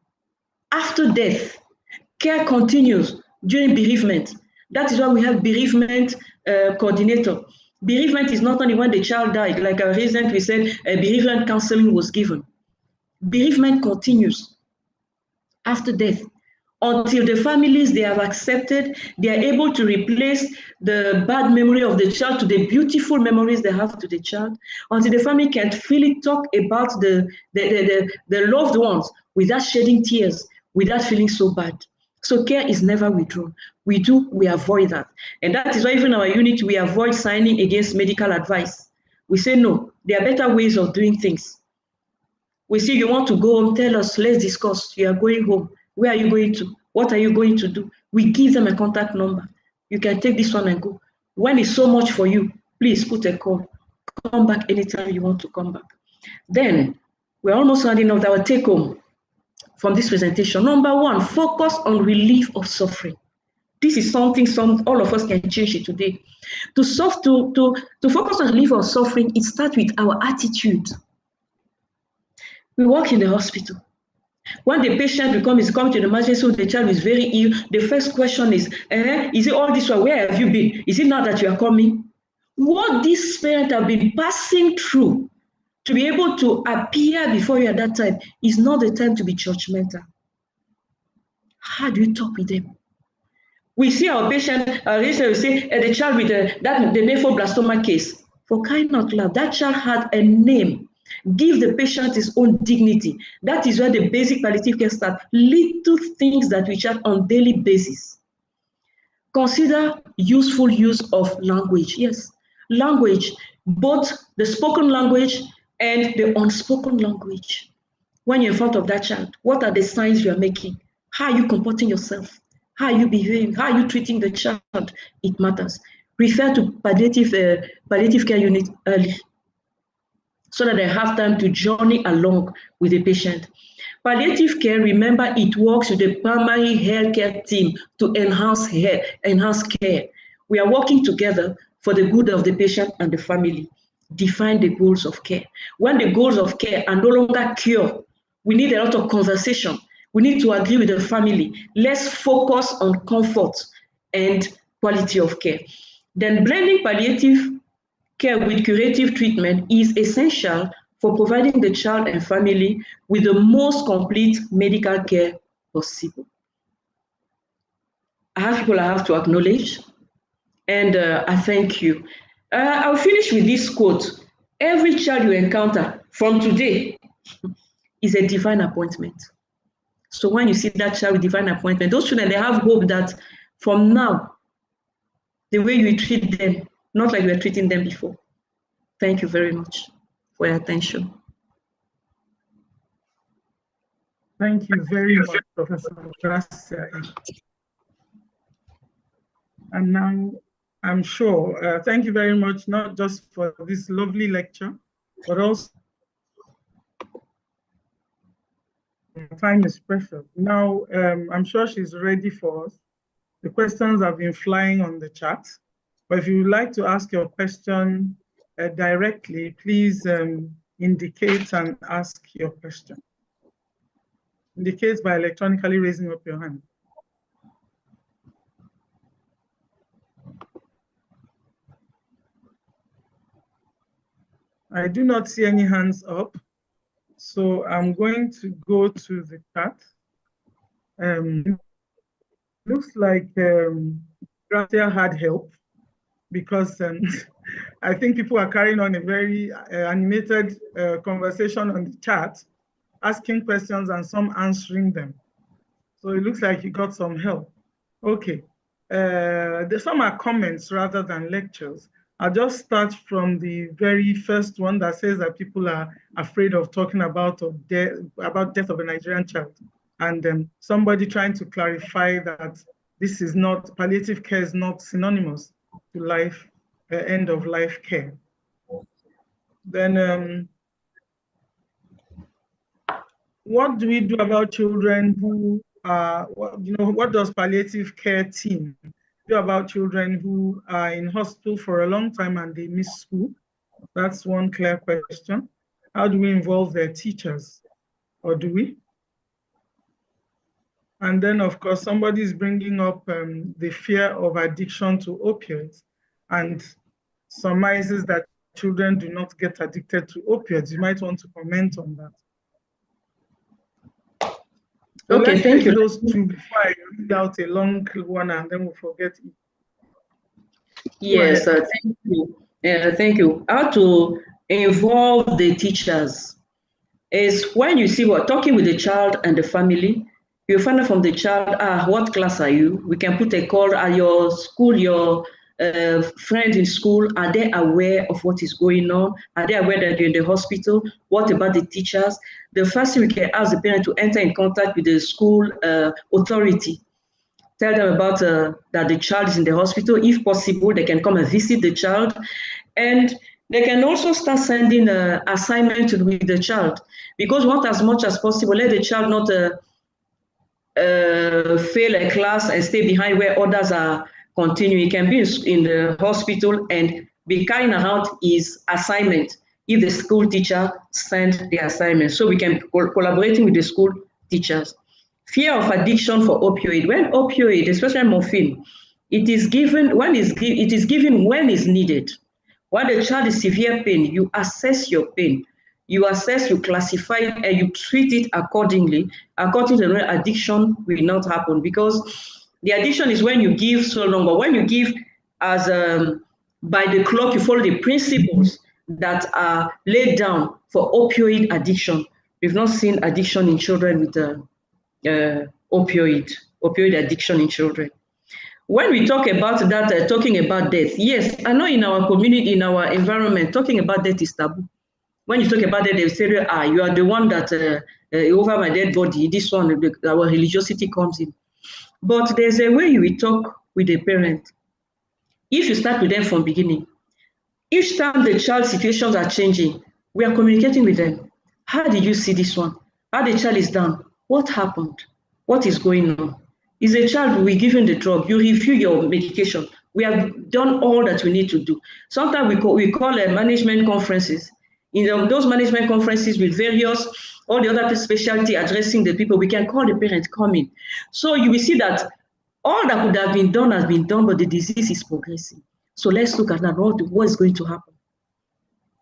after death. Care continues during bereavement. That is why we have bereavement coordinator. Bereavement is not only when the child died, like recently we said, bereavement counseling was given. Bereavement continues after death until the families they have accepted, they are able to replace the bad memory of the child to the beautiful memories they have to the child, until the family can freely talk about the loved ones without shedding tears, without feeling so bad. So care is never withdrawn. We avoid that. And that is why even our unit, we avoid signing against medical advice. We say, no, there are better ways of doing things. We say, you want to go home, tell us, let's discuss. You are going home. Where are you going to? What are you going to do? We give them a contact number. You can take this one and go. When it's so much for you, please put a call. Come back anytime you want to come back. Then, we're almost rounding up our take home from this presentation. Number one, focus on relief of suffering. This is something all of us can change it today. To focus on relief of suffering, it starts with our attitude. We work in the hospital. When the patient is coming to the emergency room, the child is very ill, the first question is it all this way? Where have you been? Is it now that you are coming? What these parents have been passing through to be able to appear before you at that time is not the time to be judgmental. How do you talk with them? We see our patient, we say the child with the nephoblastoma case. For crying out loud, that child had a name. Give the patient his own dignity. That is where the basic palliative care starts. Little things that we chat on daily basis. Consider useful use of language. Yes, language, both the spoken language and the unspoken language. When you're in front of that child, what are the signs you are making? How are you comporting yourself? How are you behaving? How are you treating the child? It matters. Refer to palliative care unit early, so that they have time to journey along with the patient. Palliative care, remember, it works with the primary healthcare team to enhance care. We are working together for the good of the patient and the family. Define the goals of care. When the goals of care are no longer cure, we need a lot of conversation. We need to agree with the family. Let's focus on comfort and quality of care. Then blending palliative care with curative treatment is essential for providing the child and family with the most complete medical care possible. I have people I have to acknowledge, and I thank you. I'll finish with this quote. Every child you encounter from today is a divine appointment. So when you see that child with divine appointment, those children, they have hope that from now, the way you treat them, not like you were treating them before. Thank you very much for your attention. Thank you very much, Professor Gracia. And now, I'm sure, thank you very much, not just for this lovely lecture, but also time is precious. Now, I'm sure she's ready for us. The questions have been flying on the chat, but if you would like to ask your question directly, please indicate and ask your question. Indicate by electronically raising up your hand. I do not see any hands up, so I'm going to go to the chat. Looks like Gracia had help, because I think people are carrying on a very animated conversation on the chat, asking questions and some answering them. So it looks like you got some help. Okay, some are comments rather than lectures. I'll just start from the very first one that says that people are afraid of talking about death of a Nigerian child. And somebody trying to clarify that this is not, palliative care is not synonymous to life end-of-life care. Then what do we do about children who are, what does palliative care team do about children who are in hospital for a long time and they miss school? That's one clear question. How do we involve their teachers, or do we? And then, of course, somebody's bringing up the fear of addiction to opioids and surmises that children do not get addicted to opioids. You might want to comment on that. So okay, thank you. Those two before I read out a long one and then we'll forget it. Yes, thank you. Thank you. How to involve the teachers is when you see what talking with the child and the family, you find out from the child, what class are you? We can put a call at your school, your friend in school, are they aware of what is going on? Are they aware that you're in the hospital? What about the teachers? The first thing we can ask the parent to enter in contact with the school authority. Tell them about that the child is in the hospital. If possible, they can come and visit the child. And they can also start sending assignments with the child, because we want as much as possible, let the child not fail a class and stay behind where others are continuing. He can be in the hospital and be carrying around his assignment if the school teacher sends the assignment. So we can collaborating with the school teachers. Fear of addiction for opioid. When opioid, especially morphine, it is given when it's needed. When the child is severe pain, you assess your pain. You assess, you classify it, and you treat it accordingly. According to the addiction will not happen, because the addiction is when you give so long, but when you give as by the clock, you follow the principles that are laid down for opioid addiction. We've not seen addiction in children with opioid addiction in children. When we talk about that, talking about death, yes, I know in our community, in our environment, talking about death is taboo. When you talk about it, they say, you are the one that over my dead body, this one, our religiosity comes in. But there's a way you will talk with the parent. If you start with them from beginning, each time the child's situations are changing, we are communicating with them. How did you see this one? How the child is down? What happened? What is going on? Is a child, we give him the drug, you review your medication. We have done all that we need to do. Sometimes we call management conferences. In those management conferences with all the other specialty addressing the people, we can call the parent, come in. So you will see that all that could have been done has been done, but the disease is progressing. So let's look at that, what is going to happen.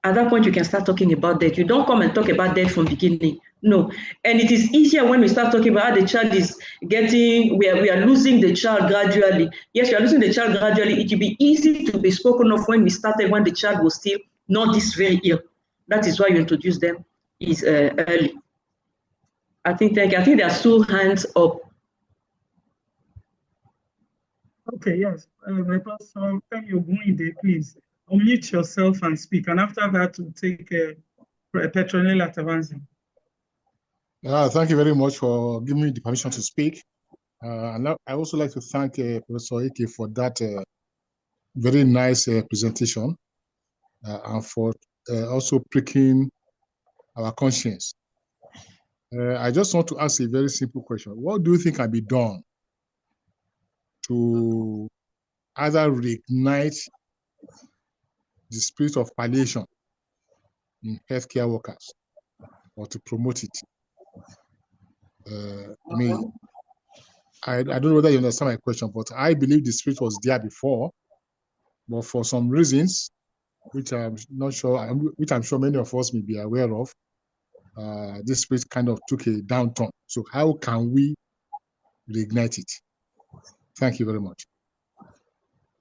At that point, you can start talking about that. You don't come and talk about that from the beginning. No. And it is easier when we start talking about how the child is getting, we are losing the child gradually. Yes, we are losing the child gradually. It will be easy to be spoken of when we started, when the child was still not this very ill. That is why you introduce them is early. I think there are 2 hands up. Okay, yes. Pastor, please unmute yourself and speak. And after that, we'll take Petronella Tavanzi. Thank you very much for giving me the permission to speak. And I also like to thank Professor Eke for that very nice presentation and for also pricking our conscience. I just want to ask a very simple question. What do you think can be done to either reignite the spirit of palliation in healthcare workers or to promote it? I don't know whether you understand my question, but I believe the spirit was there before, but for some reasons, which I'm not sure, which I'm sure many of us may be aware of, this spirit kind of took a downturn. So how can we reignite it? Thank you very much.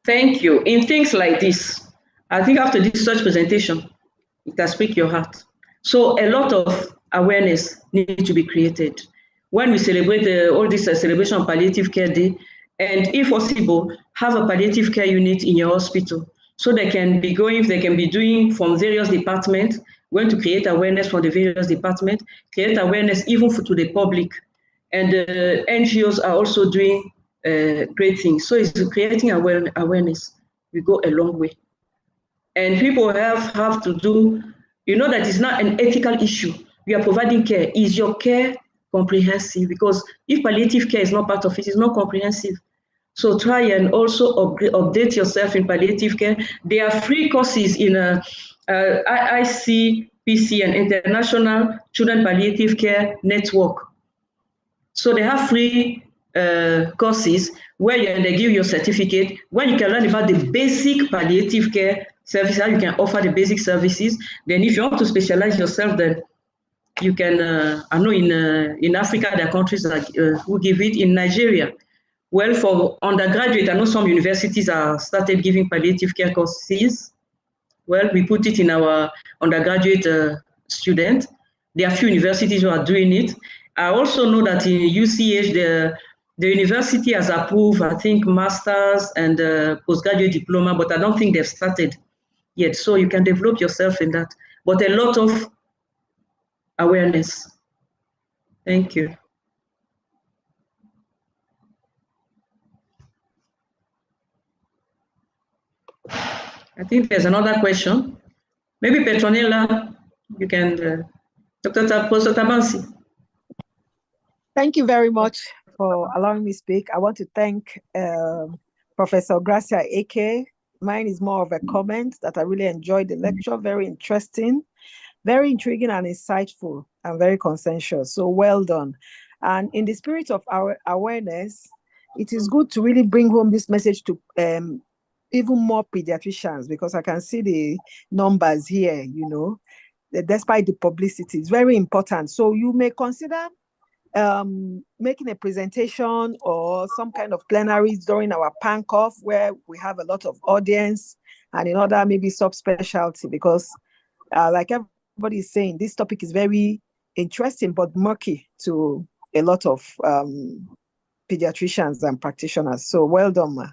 Thank you. In things like this, I think after this such presentation, it can speak your heart. So a lot of awareness needs to be created. When we celebrate all this celebration of Palliative Care Day, and if possible, have a palliative care unit in your hospital, so they can be doing from various departments, going to create awareness from the various departments, create awareness even to the public. And the NGOs are also doing great things. So it's creating awareness. We go a long way. And people have to do, you know, that it's not an ethical issue. You are providing care. Is your care comprehensive? Because if palliative care is not part of it, it's not comprehensive. So try and also update yourself in palliative care. There are free courses in ICPC and International Children Palliative Care Network. So they have free courses where they give you your certificate, where you can learn about the basic palliative care services, how you can offer the basic services. Then if you want to specialize yourself, then you can, I know in Africa, there are countries that, who give it. In Nigeria, well, for undergraduate, I know some universities are started giving palliative care courses. Well, we put it in our undergraduate student. There are few universities who are doing it. I also know that in UCH, the university has approved, I think, master's and postgraduate diploma, but I don't think they've started yet. So you can develop yourself in that. But a lot of awareness. Thank you. I think there's another question. Maybe Petronella, you can, Dr. Tabansi. Thank you very much for allowing me to speak. I want to thank Professor Gracia Eke. Mine is more of a comment that I really enjoyed the lecture, very interesting, very intriguing and insightful, and very consensual. So well done. And in the spirit of our awareness, it is good to really bring home this message to even more pediatricians, because I can see the numbers here, you know, despite the publicity. It's very important. So you may consider making a presentation or some kind of plenaries during our PANCOF, where we have a lot of audience, and in other maybe subspecialty, because like everybody is saying, this topic is very interesting but murky to a lot of pediatricians and practitioners. So well done, ma.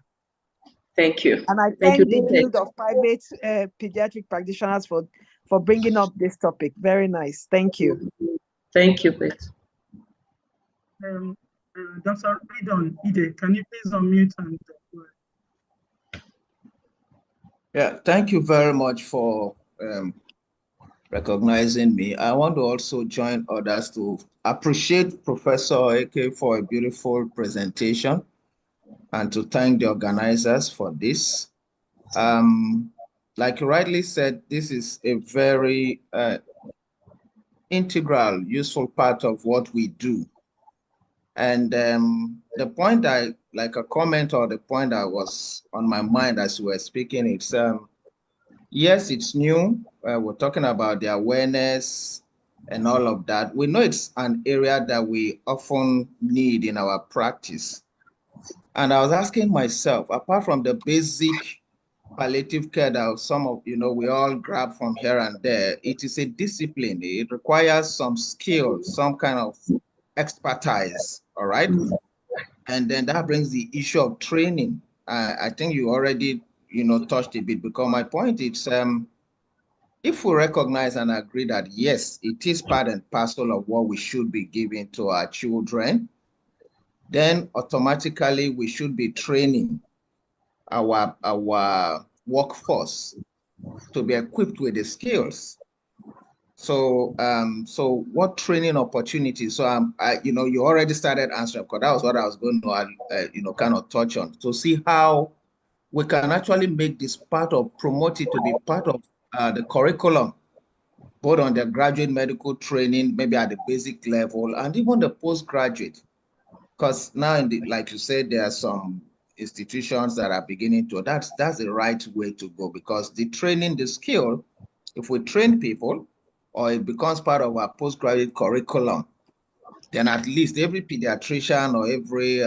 Thank you. And I thank the Guild of Private Pediatric Practitioners for bringing up this topic. Very nice. Thank you. Thank you, Pete. Dr. Ridon Ide, can you please unmute and Yeah, thank you very much for recognizing me. I want to also join others to appreciate Professor Eke for a beautiful presentation and to thank the organizers for this. Like you rightly said, this is a very integral, useful part of what we do. And the point like a comment or the point that was on my mind as we were speaking, it's, yes, it's new. We're talking about the awareness and all of that. We know it's an area that we often need in our practice. And I was asking myself, apart from the basic palliative care that some of, you know, we all grab from here and there, it is a discipline. It requires some skills, some kind of expertise, all right? And then that brings the issue of training. I think you already, you know, touched a bit, because my point is, if we recognize and agree that, yes, it is part and parcel of what we should be giving to our children, then automatically we should be training our workforce to be equipped with the skills. So, so what training opportunities? So, you know, you already started answering, because that was what I was going to, you know, kind of touch on, to see how we can actually make this part of, promote it to be part of the curriculum, both on the graduate medical training, maybe at the basic level, and even the postgraduate. Because now, like you said, there are some institutions that are beginning to, that's the right way to go, because the training, the skill, if we train people, or it becomes part of our postgraduate curriculum, then at least every pediatrician or every,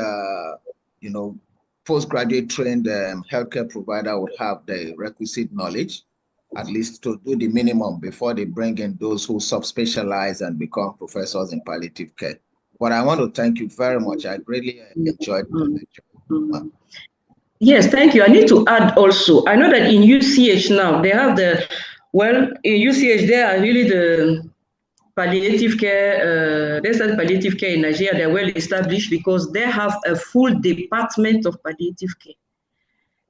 you know, postgraduate trained healthcare provider would have the requisite knowledge, at least to do the minimum before they bring in those who subspecialize and become professors in palliative care. But I want to thank you very much. I really enjoyed the lecture. Yes, thank you. I need to add also, I know that in UCH now, they have the, well, in UCH, they are really the palliative care, there's a palliative care in Nigeria, they're well established because they have a full department of palliative care.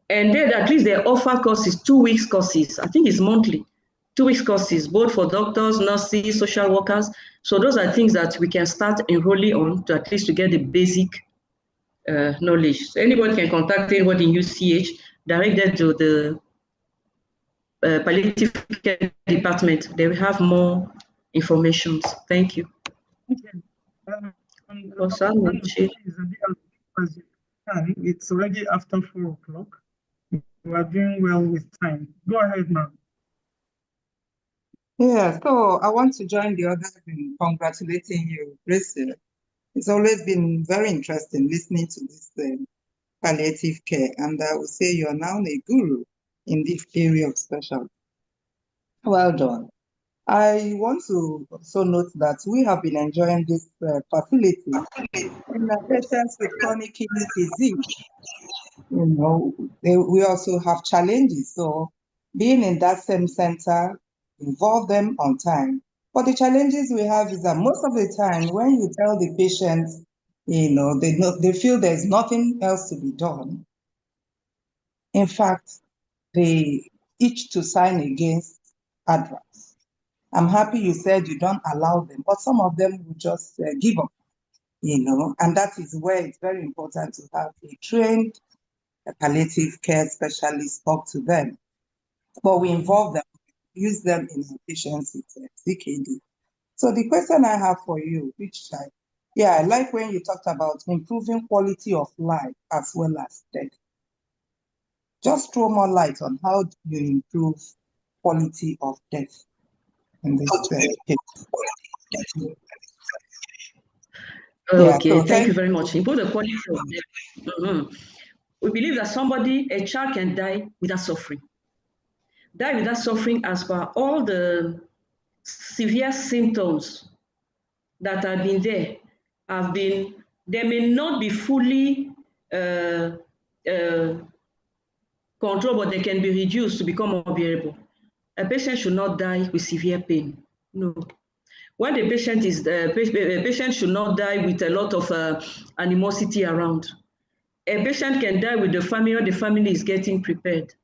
And then at least they offer courses, 2 weeks courses. I think it's monthly, 2 weeks courses, both for doctors, nurses, social workers. So those are things that we can start enrolling on to at least to get the basic knowledge. So anyone can contact anybody in UCH, direct them to the palliative care department. They will have more information. Thank you. Okay. It's already after 4 o'clock. We are doing well with time. Go ahead, ma'am. Yeah, so I want to join the others in congratulating you, Gracia. It's always been very interesting listening to this palliative care, and I would say you are now a guru in this area of specialty. Well done. I want to also note that we have been enjoying this facility in patients with chronic kidney disease. You know, we also have challenges. So being in that same center, involve them on time. But the challenges we have is that most of the time when you tell the patients, you know, they feel there's nothing else to be done. In fact, they itch to sign against advice. I'm happy you said you don't allow them, but some of them will just give up, you know, and that is where it's very important to have a trained palliative care specialist talk to them. But we involve them, use them in patients with CKD. So the question I have for you, I like when you talked about improving quality of life as well as death. Just throw more light on how you improve quality of death in this case. Okay, thank you very much. Improve the quality of death. We believe that a child can die without suffering. Die without suffering as per all the severe symptoms that have been there, they may not be fully controlled, but they can be reduced to become more bearable. A patient should not die with severe pain. No. When the patient is, a patient should not die with a lot of animosity around. A patient can die with the family, or the family is getting prepared.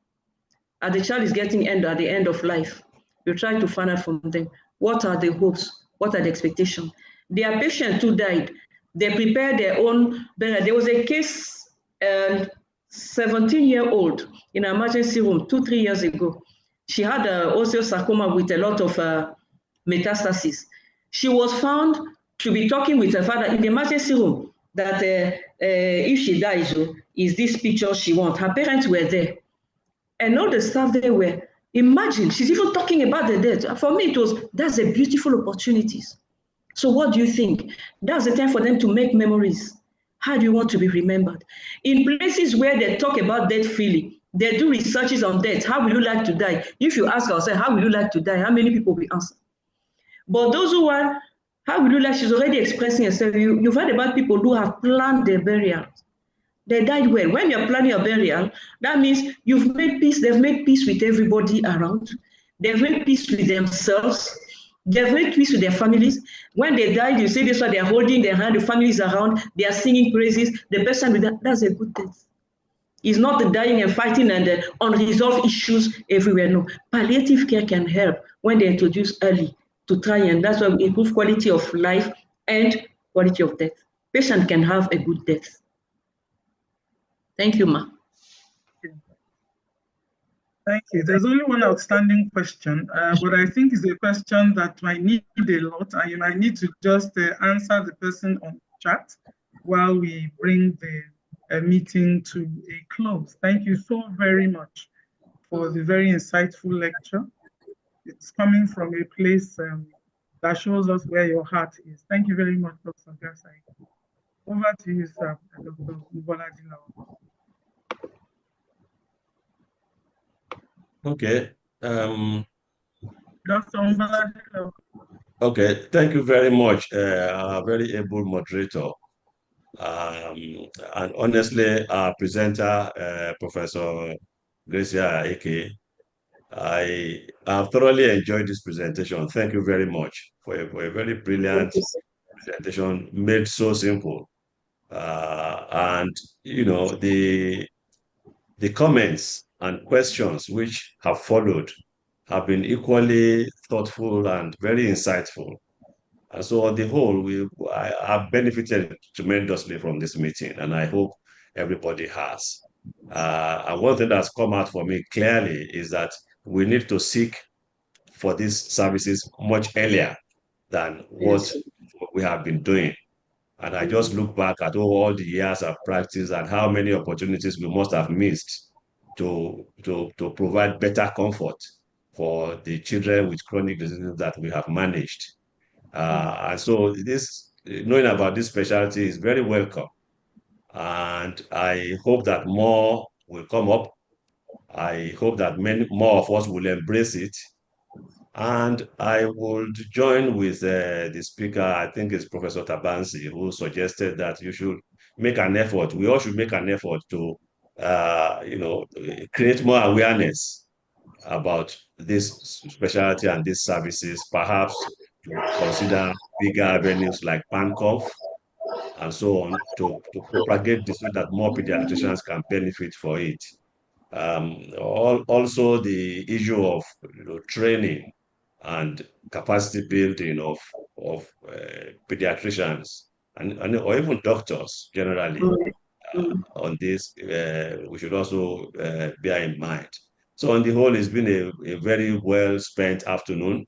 As the child is getting at the end of life, you try to find out from them, what are the hopes, what are the expectations. There are patients who died, they prepared their own burial. There was a case, 17-year-old in an emergency room 2-3 years ago. She had osteosarcoma with a lot of metastasis. She was found to be talking with her father in the emergency room that if she dies, is this picture she wants. Her parents were there. And all the staff there were, imagine, she's even talking about the death. For me, that's a beautiful opportunity. So what do you think? That's the time for them to make memories. How do you want to be remembered? In places where they talk about death freely, they do researches on death. How will you like to die? If you ask ourselves, how will you like to die? How many people will answer? But those who are, how will you like, she's already expressing herself. You've heard about people who have planned their burial. They died well. When you're planning a burial, that means you've made peace. They've made peace with everybody around. They've made peace with themselves. They've made peace with their families. When they died, you see this why they're holding their hand, the families around, they are singing praises. The person with that's a good death. It's not the dying and fighting and the unresolved issues everywhere. No, palliative care can help when they introduce early to try, and that's why we improve quality of life and quality of death. Patient can have a good death. Thank you, Ma. Thank you. There's only one outstanding question, but I think it's a question that might need a lot, and you might need to just answer the person on chat while we bring the meeting to a close. Thank you so very much for the very insightful lecture. It's coming from a place that shows us where your heart is. Thank you very much, Dr. Gracia. Over to you, sir, Dr. Ubolaji. Okay. Dr. Ubolaji. Okay, thank you very much, a very able moderator. And honestly, our presenter, Professor Gracia Eke, I have thoroughly enjoyed this presentation. Thank you very much for a very brilliant presentation made so simple. And, you know, the the comments and questions which have followed have been equally thoughtful and very insightful. And so on the whole, I have benefited tremendously from this meeting, and I hope everybody has. And one thing that's come out for me clearly is that we need to seek for these services much earlier than what we have been doing. And I just look back at all the years of practice and how many opportunities we must have missed to provide better comfort for the children with chronic diseases that we have managed. And so this, knowing about this specialty is very welcome. And I hope that more will come up. I hope that many more of us will embrace it. And I would join with the speaker, I think it's Professor Tabansi, who suggested that you should make an effort. We all should make an effort to, create more awareness about this specialty and these services, perhaps to consider bigger avenues like PANCOF and so on to propagate this so that more pediatricians can benefit for it. Also, the issue of training and capacity building of pediatricians and or even doctors generally on this, we should also bear in mind. So on the whole, it's been a very well spent afternoon,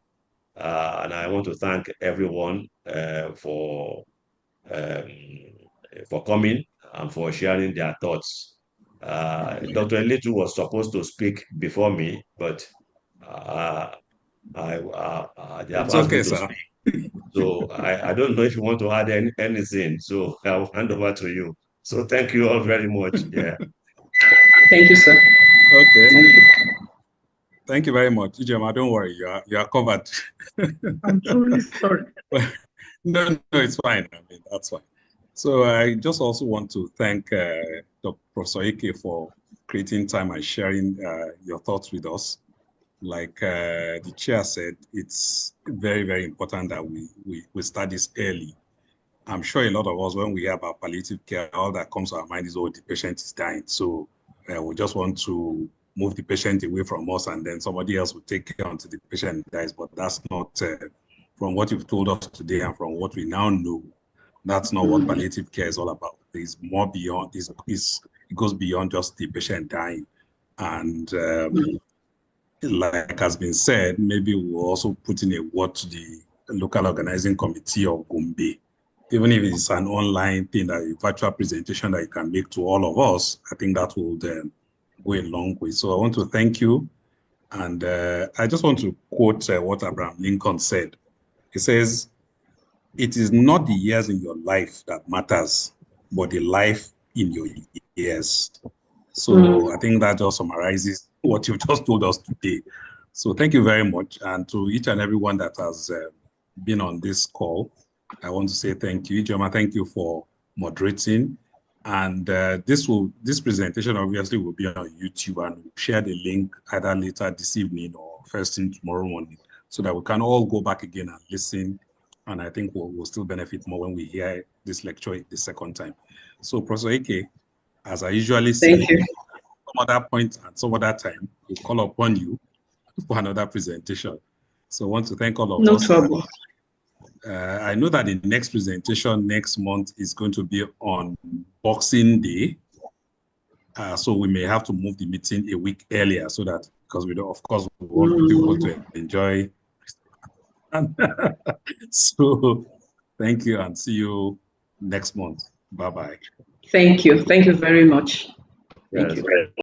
and I want to thank everyone um, for coming and for sharing their thoughts. Dr. Elitu was supposed to speak before me, but they have It's asked me okay, to sir. speak. So I don't know if you want to add anything. So I'll hand over to you. So thank you all very much. Yeah. Thank you, sir. Okay. Thank you. Thank you very much. Ijema, don't worry, you are covered. I'm truly sorry. No, it's fine. I mean, that's fine. So I just also want to thank Dr. Professor Eke for creating time and sharing your thoughts with us. Like the chair said, it's very, very important that we start this early. I'm sure a lot of us, when we hear about palliative care, all that comes to our mind is, oh, the patient is dying. So we just want to move the patient away from us, and then somebody else will take care until the patient dies. But that's not, from what you've told us today and from what we now know, that's not what palliative care is all about. There's more beyond, it goes beyond just the patient dying. And like has been said, maybe we'll also put in a word to the local organizing committee of Gombe. Even if it's an online thing, that a virtual presentation that you can make to all of us, I think that will go a long way. So I want to thank you. And I just want to quote what Abraham Lincoln said. He says, "It is not the years in your life that matters, but the life in your years." So I think that just summarizes what you just told us today. So thank you very much. And to each and everyone that has been on this call, I want to say thank you. Ijoma, thank you for moderating. And this presentation obviously will be on YouTube, and we'll share the link either later this evening or first thing tomorrow morning, so that we can all go back again and listen. And I think we'll still benefit more when we hear this lecture the second time. So Professor Eke, as I usually say, some other point and some other time, we'll call upon you for another presentation. So I want to thank all of us. No trouble. I know that the next presentation next month is going to be on Boxing Day. So we may have to move the meeting a week earlier, so that, because we don't, of course, we want people to enjoy. So thank you, and see you next month. Bye-bye. Thank you. Thank you very much. Thank you.